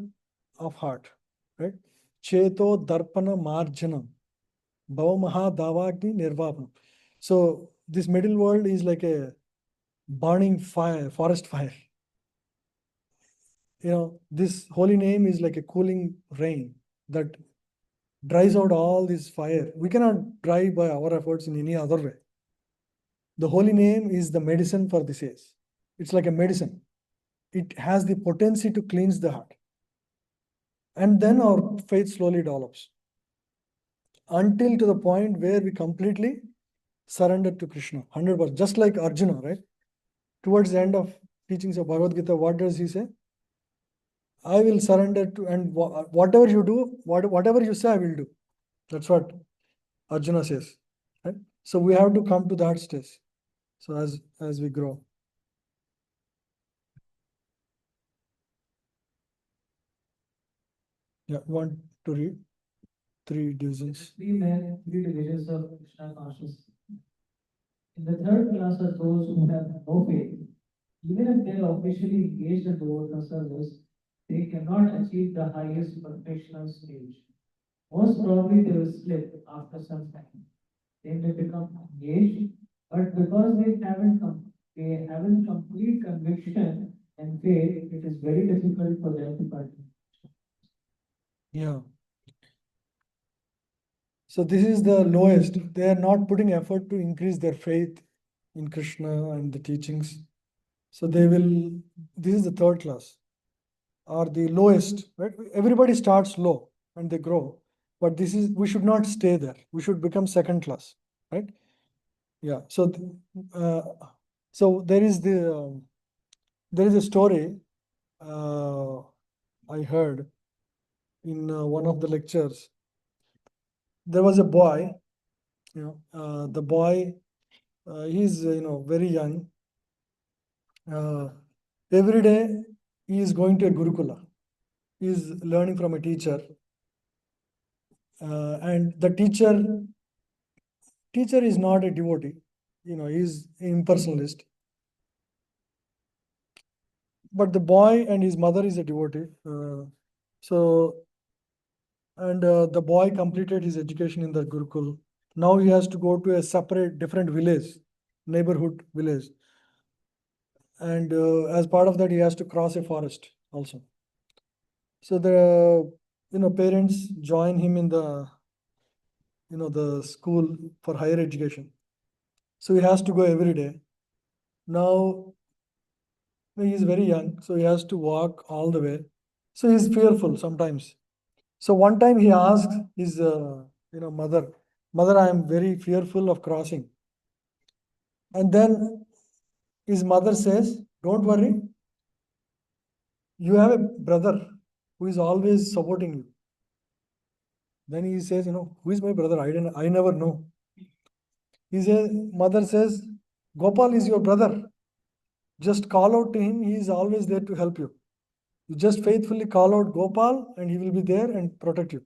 of heart, right? Cheto darpana marjanam, bhavamaha davagni nirvapanam. So this middle world is like a burning fire, forest fire. This holy name is like a cooling rain that dries out all this fire. We cannot dry by our efforts in any other way. The holy name is the medicine for this age. It's like a medicine. It has the potency to cleanse the heart. And then our faith slowly develops until to the point where we completely surrender to Krishna, 100%. Just like Arjuna, right? Towards the end of teachings of Bhagavad Gita, what does he say? I will surrender to, and whatever you do, whatever you say, I will do. That's what Arjuna says, right? So we have to come to that stage. So as we grow. Yeah, want to read three divisions. Three men, three divisions of Krishna consciousness. In the third class are those who have no faith. Even if they are officially engaged in devotional service, they cannot achieve the highest perfectional stage. Most probably they will slip after some time. They may become engaged, but because they haven't complete conviction and faith, it is very difficult for them to continue. Yeah. So this is the lowest. They are not putting effort to increase their faith in Krishna and the teachings. So they will, this is the third class or the lowest, right? Everybody starts low and they grow, but this is, we should not stay there. We should become second class, right? Yeah. So, so there is there is a story I heard in one of the lectures. There was a boy, the boy, he's, very young. Every day he is going to a Gurukula. He is learning from a teacher. And the teacher is not a devotee, he's an impersonalist. But the boy and his mother is a devotee. The boy completed his education in the Gurukul. Now he has to go to a separate, different village, neighborhood village. And as part of that, he has to cross a forest also. So the parents join him in the school for higher education. So he has to go every day. Now he is very young, so he has to walk all the way. So he's fearful sometimes. So one time he asked his mother, "Mother, I am very fearful of crossing." And then his mother says, "Don't worry, you have a brother who is always supporting you." Then he says, "Who is my brother? I never know." Mother says, "Gopal is your brother. Just call out to him. He is always there to help you. You just faithfully call out Gopal and he will be there and protect you."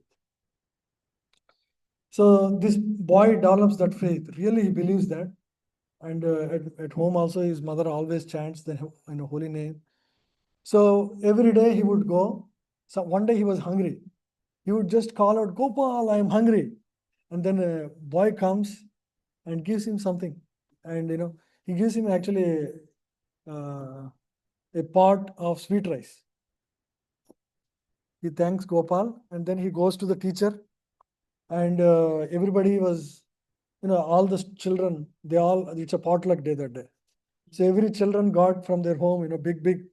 So this boy develops that faith. Really, he believes that. And at home also, his mother always chants the holy name. So every day he would go. So one day he was hungry. He would just call out, "Gopal, I am hungry." And then a boy comes and gives him something. And he gives him actually a pot of sweet rice. He thanks Gopal and then he goes to the teacher. And everybody was, all the children, it's a potluck day that day. So every children got from their home, big,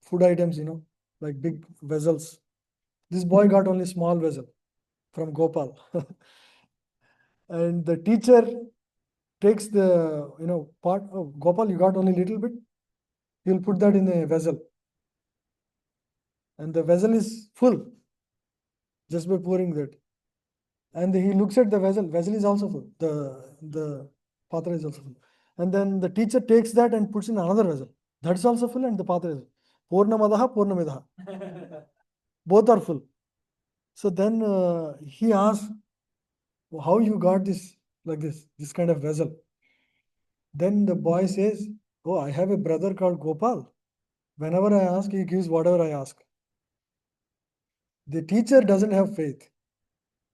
food items, like big vessels. This boy got only small vessel from Gopal. And the teacher takes the, pot of Gopal, you got only little bit. He'll put that in a vessel. And the vessel is full just by pouring that. And he looks at the vessel is also full. The patra is also full. And then the teacher takes that and puts in another vessel. That's also full and the patra is full. Purnamadaha, Purnamidaha. Both are full. So then he asks, "How you got this like this kind of vessel?" Then the boy says, "Oh, I have a brother called Gopal. Whenever I ask, he gives whatever I ask." The teacher doesn't have faith.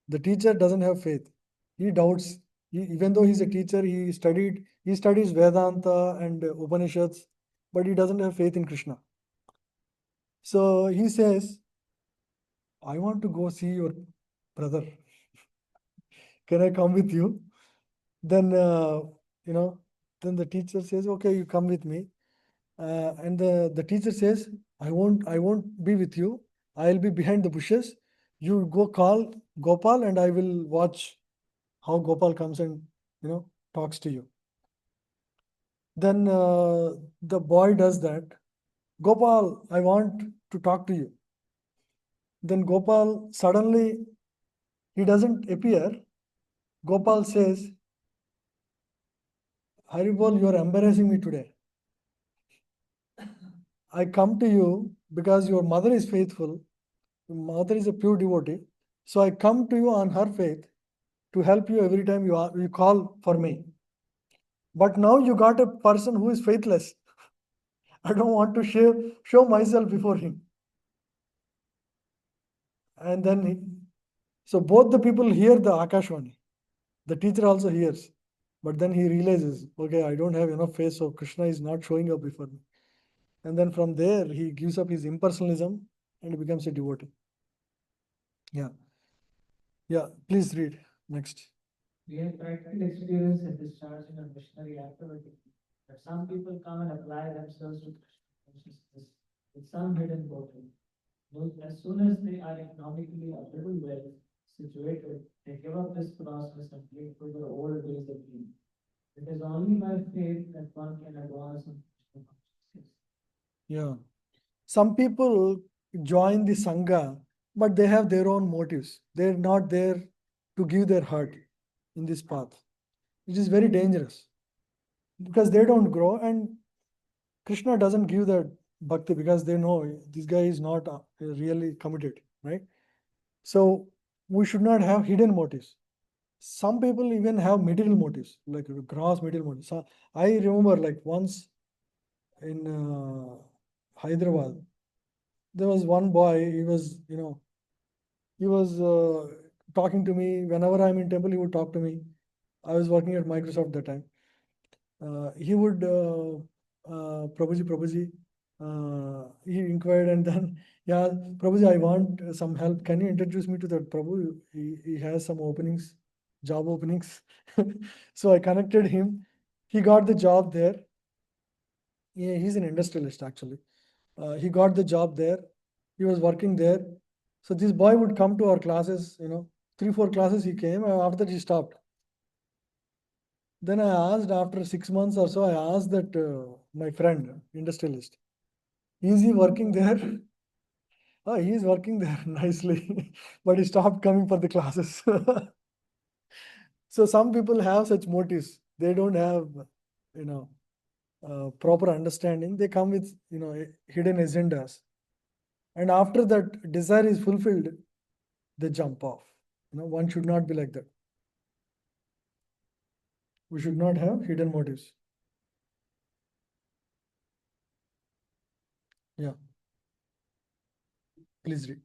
The teacher doesn't have faith. He doubts. Even though he's a teacher, he studies Vedanta and Upanishads, but he doesn't have faith in Krishna. So he says, "I want to go see your brother. Can I come with you?" Then then the teacher says, "Okay, you come with me." And the teacher says, I won't be with you. I'll be behind the bushes. You go call Gopal and I will watch how Gopal comes and talks to you." Then the boy does that. "Gopal, I want to talk to you." Then Gopal suddenly, he doesn't appear. Gopal says, "Haribol, you are embarrassing me today. I come to you because your mother is faithful, your mother is a pure devotee. So I come to you on her faith to help you every time you call for me. But now you got a person who is faithless. I don't want to show myself before him. And then, so both the people hear the Akashvani. The teacher also hears. But then he realizes, okay, I don't have enough faith, so Krishna is not showing up before me. And then from there, he gives up his impersonalism and he becomes a devotee. Yeah. Yeah, please read next. We have practical experience in discharging a missionary activity, but some people come and apply themselves to Krishna consciousness with some hidden motive. As soon as they are economically a little well situated, they give up this process and cling to their old ways of being. It is only by faith that one can advance in Krishna consciousness. Yeah. Some people join the Sangha, but they have their own motives. They're not there to give their heart in this path, which is very dangerous because they don't grow and Krishna doesn't give that bhakti because they know this guy is not really committed, right? So we should not have hidden motives. Some people even have material motives, like gross material motives. So I remember like once in Hyderabad, there was one boy, he was, he was talking to me. Whenever I'm in temple, he would talk to me. I was working at Microsoft that time. He would, Prabhuji, he inquired and then, yeah, Prabhuji, I want some help. Can you introduce me to that Prabhu? He has some openings, job openings. So I connected him. He got the job there. Yeah, he's an industrialist actually. He got the job there. He was working there. So this boy would come to our classes, 3, 4 classes he came, and after that he stopped. Then I asked after 6 months or so, I asked that my friend, industrialist, is he working there? Oh, he is working there nicely, but he stopped coming for the classes. So some people have such motives. They don't have, proper understanding. They come with, hidden agendas. And after that desire is fulfilled, they jump off. One should not be like that. We should not have hidden motives. Yeah. Please read.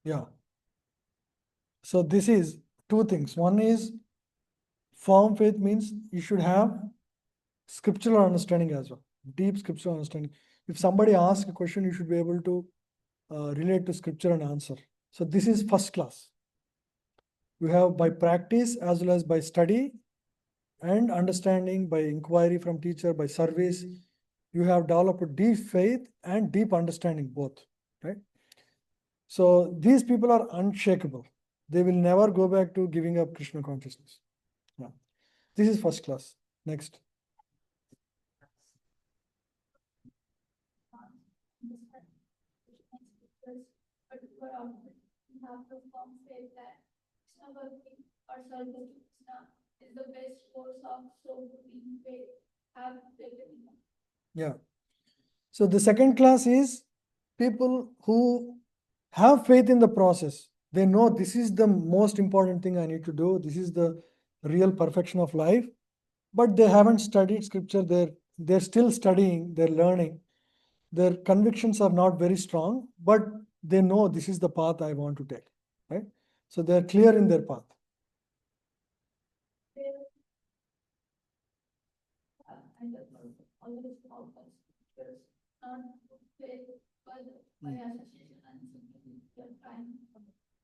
Yeah. So this is two things. One is firm faith means you should have scriptural understanding as well, deep scriptural understanding. If somebody asks a question, you should be able to relate to scripture and answer. So this is first class. You have by practice as well as by study and understanding, by inquiry from teacher, by service, you have developed deep faith and deep understanding both, right? So these people are unshakable. They will never go back to giving up Krishna consciousness. Yeah. This is first class. Next. But for we have to firm faith that Krishna working or service to Krishna is the best course of soul being faith. Have faith in him. Yeah. So the second class is people who have faith in the process. They know this is the most important thing I need to do. This is the real perfection of life. But they haven't studied scripture. They're still studying, they're learning. Their convictions are not very strong, but they know this is the path I want to take. Right? So they're clear in their path. And all the small scriptures, not faith, but by association and simply trying.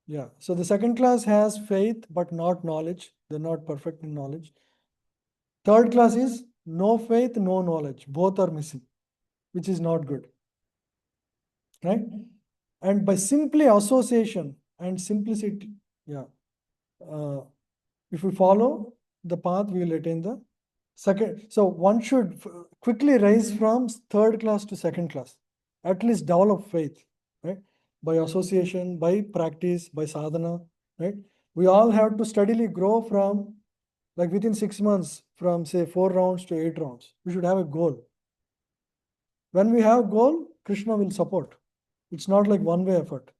Yeah. So the second class has faith but not knowledge. They're not perfect in knowledge. Third class is no faith, no knowledge. Both are missing, which is not good. Right? And by simply association and simplicity, yeah. If we follow the path, we will attain the second. So one should quickly rise from third class to second class. at least develop faith, right? By association, by practice, by sadhana, right? We all have to steadily grow from, like within 6 months, from say 4 rounds to 8 rounds. We should have a goal. When we have goal, Krishna will support. It's not like one-way effort.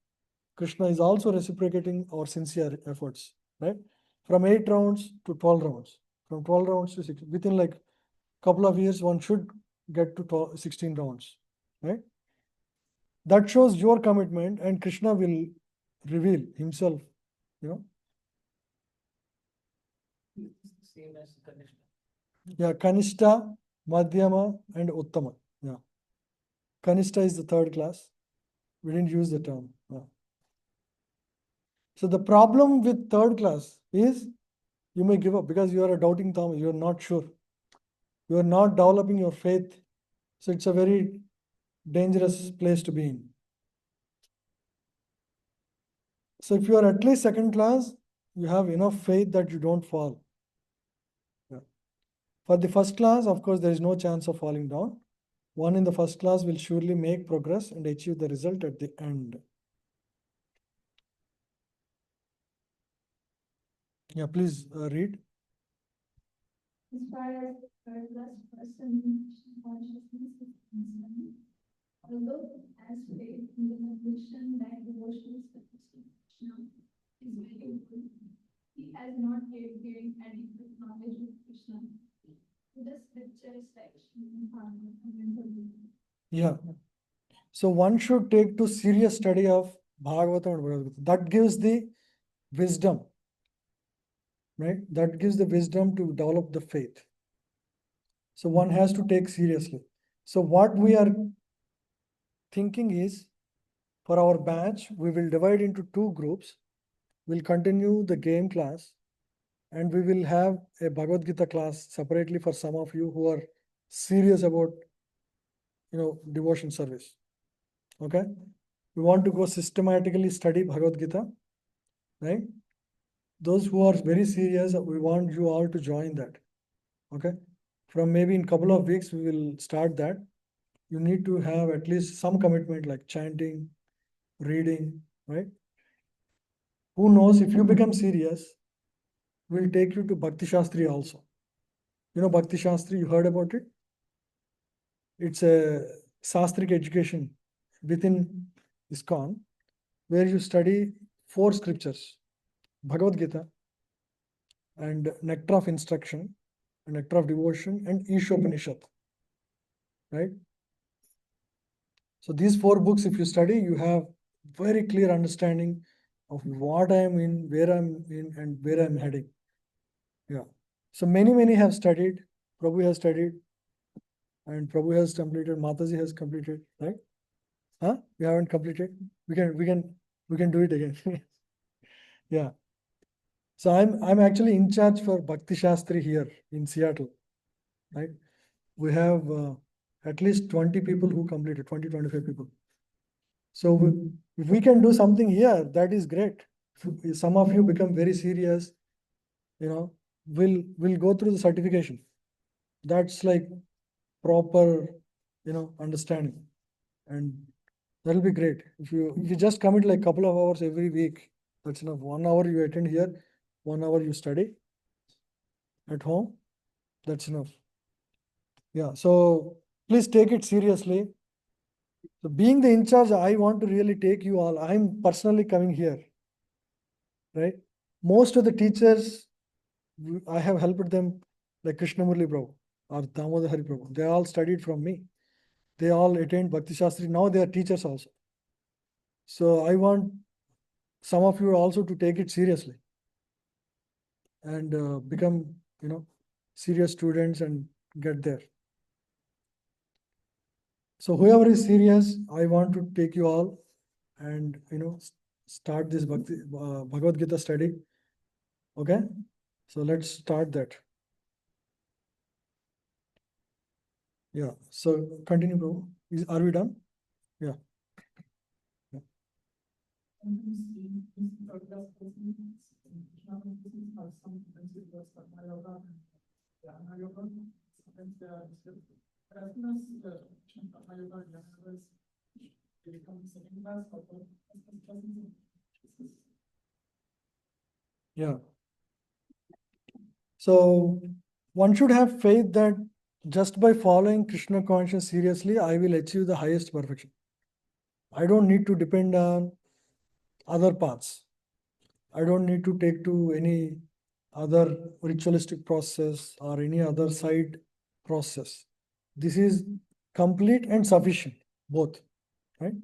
Krishna is also reciprocating our sincere efforts, right? From 8 rounds to 12 rounds, from 12 rounds to 6, within like couple of years, one should get to 16 rounds, right? That shows your commitment, and Krishna will reveal himself, you know. Same as Kanishta. Yeah, Kanishta, Madhyama, and Uttama. Yeah. Kanishta is the third class. We didn't use the term. Yeah. So the problem with third class is you may give up because you are a doubting Thomas. You are not sure. You are not developing your faith. So it's a very dangerous place to be in. So if you are at least second class, you have enough faith that you don't fall. Yeah. For the first class, of course, there is no chance of falling down. One in the first class will surely make progress and achieve the result at the end. Yeah, please read. As far as the third class person consciousness is concerned, although it has faith in the conviction that devotional service to Krishna is very good, he has not yet gained adequate knowledge of Krishna. The scriptures like Srimad Bhagavatam and Bhagavad Yeah. So one should take to serious study of Bhagavatam and Bhagavad Gita. That gives the wisdom, right? That gives the wisdom to develop the faith. So one has to take seriously. So what we are thinking is, for our batch, we will divide into 2 groups. We'll continue the game class, and we will have a Bhagavad Gita class separately for some of you who are serious about, devotion service. Okay? We want to go systematically study Bhagavad Gita, right? Those who are very serious, we want you all to join that. Okay? From maybe in couple of weeks, we will start that. You need to have at least some commitment like chanting, reading, right? Who knows, if you become serious, we'll take you to Bhakti Shastri also. You know Bhakti Shastri, you heard about it? It's a Sastric education within ISKCON, where you study 4 scriptures, Bhagavad Gita, and Nectar of Instruction, and Nectar of Devotion, and Ishopanishad, right? So these 4 books, if you study, you have very clear understanding of what I am in, where I'm in, and where I'm heading. Yeah. So many have studied. Prabhu has studied, and Prabhu has completed. Mataji has completed, right? Huh? We haven't completed. We can do it again. Yeah. So I'm actually in charge for Bhakti Shastri here in Seattle, right? We have at least 20 people who completed, 20-25 people. So if we can do something here, that is great. If some of you become very serious, we'll go through the certification. That's like proper, understanding, and that'll be great. If you just commit like couple of hours every week, that's enough. 1 hour you attend here, 1 hour you study at home, that's enough. Yeah, so please take it seriously. So being the in charge, I want to really take you all. I'm personally coming here, right? Most of the teachers, I have helped them, like Krishnamurli Prabhu or Damodar Hari Prabhu. They all studied from me. They all attained Bhakti Shastri. Now they are teachers also. So I want some of you also to take it seriously and become, serious students and get there. So whoever is serious, I want to take you all and, start this Bhagavad Gita study. Okay? So let's start that. Yeah. So continue, Prabhu. Are we done? Yeah. Yeah. So one should have faith that just by following Krishna consciousness seriously, I will achieve the highest perfection. I don't need to depend on other paths. I don't need to take to any other ritualistic process or any other side process. This is complete and sufficient, both, right?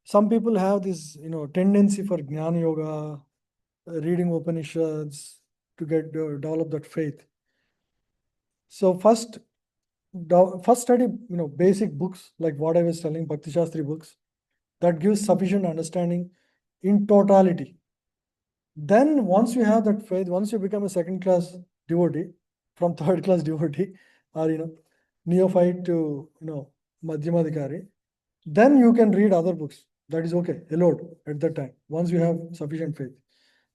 Some people have this, tendency for Jnana Yoga, reading Upanishads to get develop that faith. So first study, basic books like what I was telling, Bhakti Shastri books, that gives sufficient understanding in totality. Then once you have that faith, once you become a second class devotee, from third class devotee, or neophyte to Madhyamadikari, then you can read other books. That is okay, allowed at that time, once you have sufficient faith.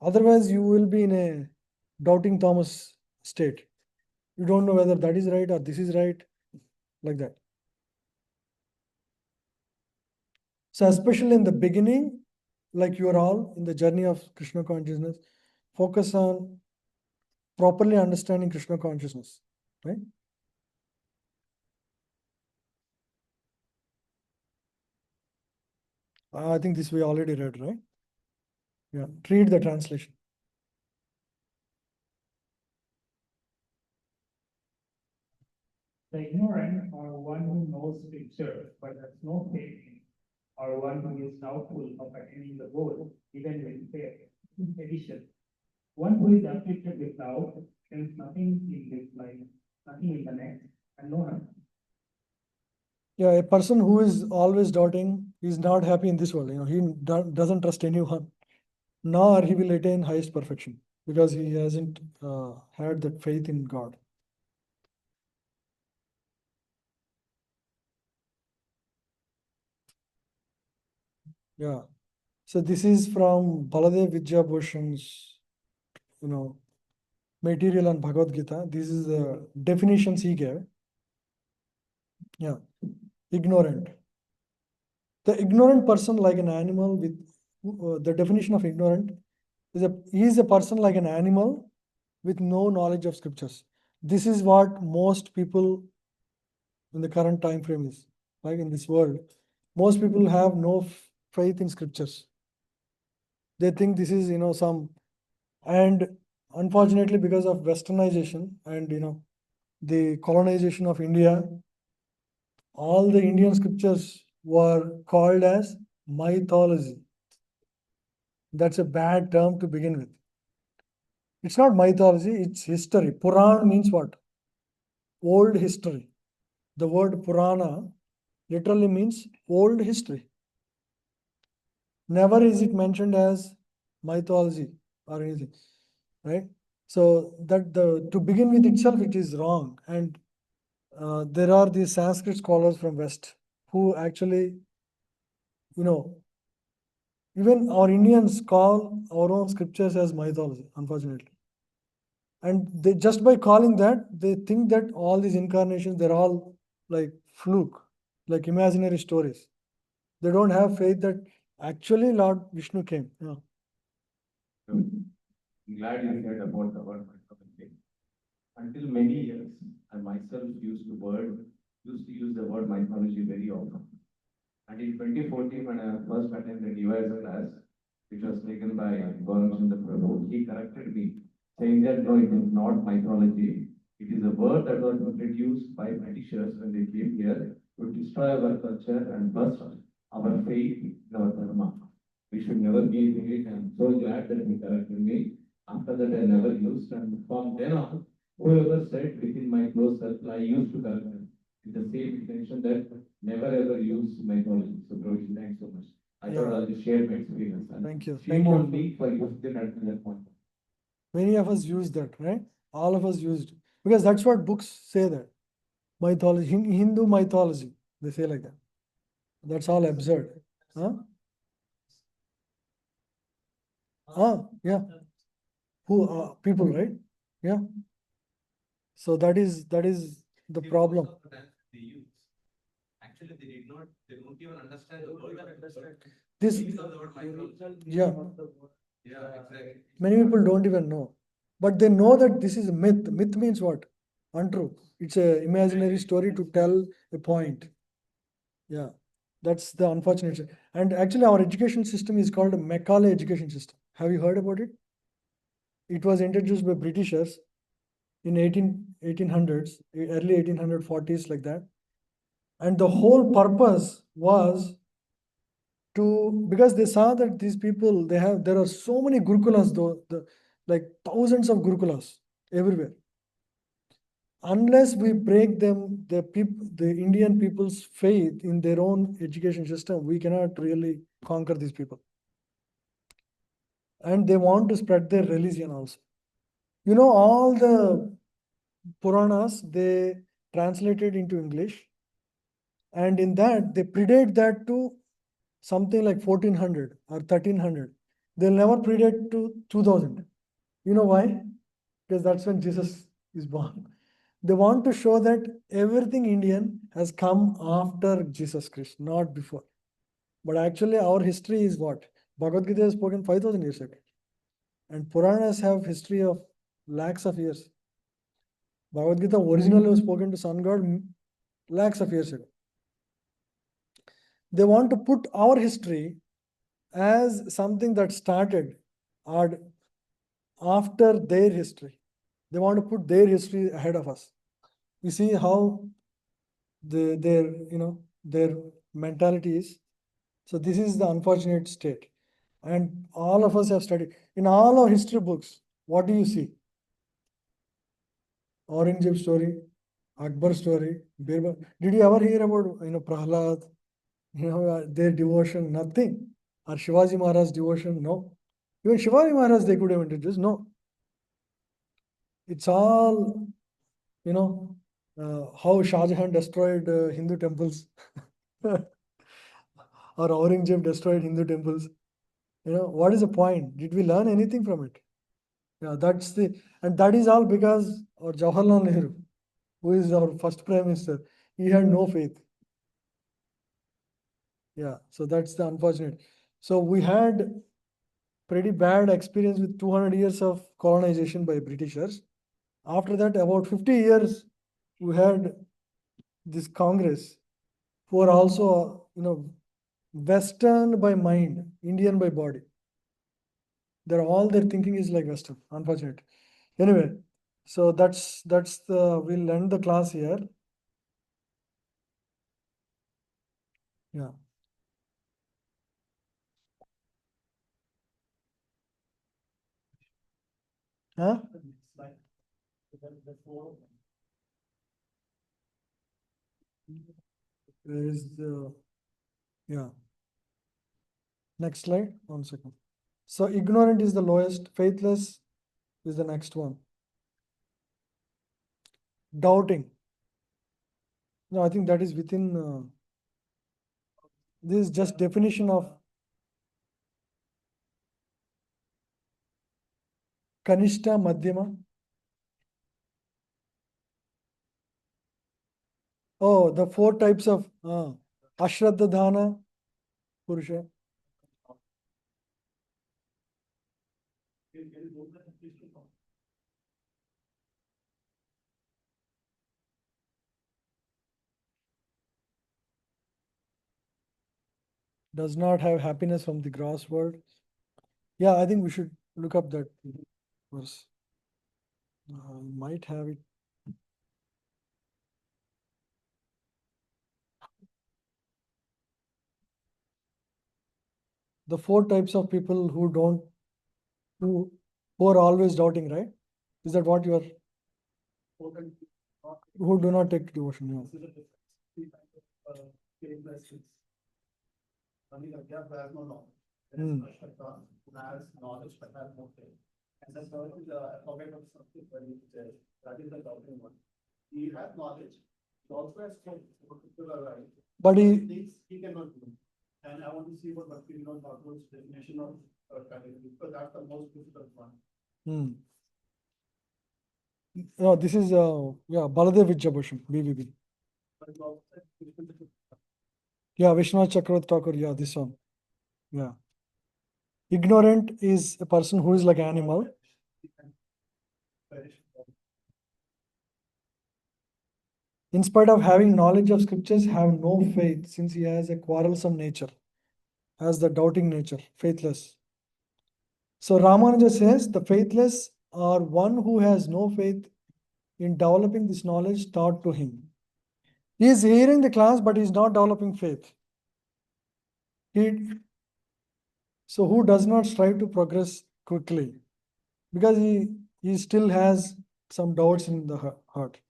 Otherwise, you will be in a doubting Thomas state. You don't know whether that is right or this is right, like that. So especially in the beginning, like you are all in the journey of Krishna consciousness, focus on properly understanding Krishna consciousness, right? I think this we already read, right? Yeah, read the translation. The ignorant are one who knows scripture but has no faith in it, or one who is doubtful of attaining the goal, even with faith. In addition, one who is afflicted with doubt thinks nothing in this life, nothing in the next, and no one. Yeah, a person who is always doubting is not happy in this world. He doesn't trust anyone, nor he will attain highest perfection because he hasn't had that faith in God. Yeah. So this is from Baladev Vidyabhushan's, material on Bhagavad Gita. This is the definitions he gave. Yeah. Ignorant. The ignorant person like an animal with the definition of ignorant he is a person like an animal with no knowledge of scriptures. This is what most people in the current time frame is like in this world. Most people have no faith in scriptures. They think this is some, and unfortunately because of westernization and the colonization of India, all the Indian scriptures were called as mythology. That's a bad term to begin with. It's not mythology, it's history. Puran means what? Old history. The word Purana literally means old history. Never is it mentioned as mythology or anything, right? So that to begin with itself it is wrong. And there are these Sanskrit scholars from West who actually, even our Indians call our own scriptures as mythology, unfortunately. And they just by calling that, they think that all these incarnations, they're all like fluke, like imaginary stories. They don't have faith that actually Lord Vishnu came. Yeah. I'm glad you said about the word mythology. Until many years, I myself used to use the word mythology very often. And in 2014, when I first attended UIS class, which was taken by Gaurangchandra Prabhu, he corrected me, saying that no, it is not mythology. It is a word that was introduced by Britishers when they came here to destroy our culture and bust our faith in our dharma. We should never be using it. I'm so glad that he corrected me. After that, I never used, and from then on, whoever said within my close circle, I used to correct them with the same intention that never ever use mythology. So, Prabhuji, thanks so much. I thought I'll just share my experience. And Thank you. shame Thank you. on me for using it at that point. Many of us use that, right? All of us used, because that's what books say that. Mythology, Hindu mythology, they say like that. That's all absurd. Huh? Yeah. Who people, right? Yeah. So that is the problem. They use. Actually, they don't even understand the word. This, Meaning of the word mythology. yeah, Yeah, exactly. many people don't even know. But they know that this is a myth. Myth means what? Untrue. It's a imaginary story to tell a point. Yeah, that's the unfortunate. And actually, our education system is called a Macaulay education system. Have you heard about it? It was introduced by Britishers in 1800s, early 1840s, like that. And the whole purpose was to, because they saw that these people, there are so many gurukulas, though, like thousands of gurukulas everywhere. Unless we break them, the Indian people's faith in their own education system, we cannot really conquer these people. And they want to spread their religion also. You know, all the Puranas, they translated into English. And in that, they predate that to something like 1400 or 1300. They'll never predate to 2000. You know why? Because that's when Jesus is born. They want to show that everything Indian has come after Jesus Christ, not before. But actually, our history is what? Bhagavad Gita is spoken 5000 years ago. And Puranas have history of lakhs of years. Bhagavad Gita originally was spoken to sun god lakhs of years ago. They want to put our history as something that started or after their history. They want to put their history ahead of us. You see how their mentality is. So this is the unfortunate state. And all of us have studied. In all our history books, what do you see? Aurangzeb story, Akbar story, Birbal. Did you ever hear about Prahlad, their devotion? Nothing. Or Shivaji Maharaj devotion? No. Even Shivaji Maharaj they could have introduced. No. It's all, how Shah Jahan destroyed Hindu temples. Or Aurangzeb destroyed Hindu temples. What is the point? Did we learn anything from it? Yeah, and that is all because our Jawaharlal Nehru, who is our first prime minister, he had no faith. Yeah, so that's the unfortunate. So we had pretty bad experience with 200 years of colonization by Britishers. After that, about 50 years, we had this Congress, who are also, Western by mind, Indian by body. All their thinking is like Western, unfortunate. Anyway, so we'll end the class here. Yeah. Huh? Where is yeah. Next slide, 1 second. So ignorant is the lowest, faithless is the next one. Doubting. No, I think that is within, this is just definition of Kanishta Madhyama. Oh, the 4 types of Ashraddha Dhana Purusha. Does not have happiness from the gross world. Yeah, I think we should look up that verse. Might have it. The 4 types of people who are always doubting, right? Is that what you are? Who do not take devotion? Yeah. Hmm. Knowledge but has no faith. And the third is forget of something that is the doubting one. He has knowledge, he also has faith, people are right. But Things he cannot do. And I want to see what Bhakti Vinod Thakur's definition of category, because that's the most difficult one. No, this is Baladev Vidyabhushan, BVB. But Yeah, Vishwanath Chakravarti Thakur, yeah, this one. Yeah. Ignorant is a person who is like animal. In spite of having knowledge of scriptures, have no faith, since he has a quarrelsome nature, has the doubting nature, faithless. So Ramanuja says the faithless are one who has no faith in developing this knowledge taught to him. He is hearing the class, but he is not developing faith. So who does not strive to progress quickly? Because he still has some doubts in the heart.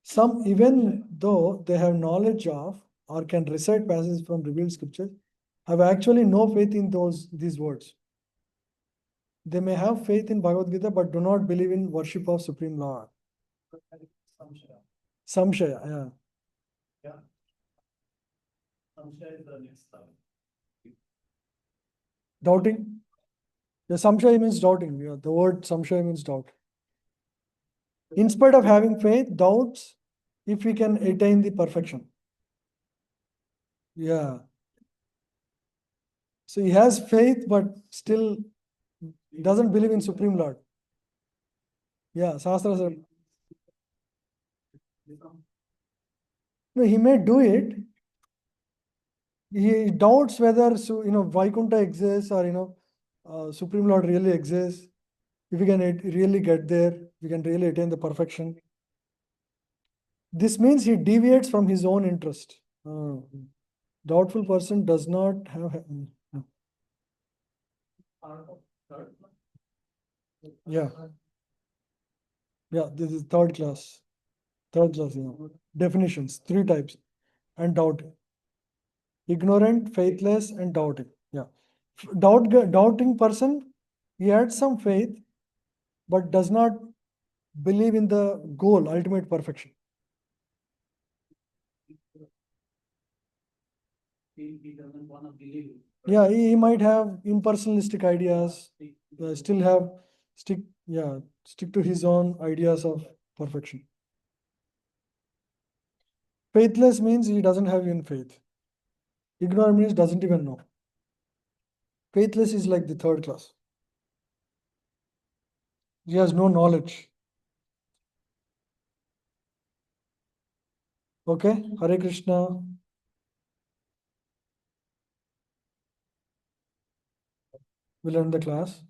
Some, even though they have knowledge of or can recite passages from revealed scriptures, have actually no faith in these words. They may have faith in Bhagavad Gita, but do not believe in worship of Supreme Lord. Samshaya, yeah. Samshaya is the next level. Doubting. The samshaya means doubting. Yeah, the word samshaya means doubt. In spite of having faith, doubts if we can attain the perfection. Yeah. So he has faith, but still doesn't believe in Supreme Lord. Yeah, Sahasra said. No, he may do it. He doubts whether Vaikuntha exists or Supreme Lord really exists. If we can really get there, we can really attain the perfection. This means he deviates from his own interest. Doubtful person does not have. Part of third one. Yeah. Yeah, this is third class. Third class, definitions, 3 types, and doubting. Ignorant, faithless, and doubting. Yeah. Doubting person, he had some faith, but does not believe in the goal, ultimate perfection. He doesn't want to believe it. Yeah, he might have impersonalistic ideas, still stick to his own ideas of perfection. Faithless means he doesn't have even faith. Ignorant means doesn't even know. Faithless is like the third class. He has no knowledge. Okay, Hare Krishna. We'll end the class.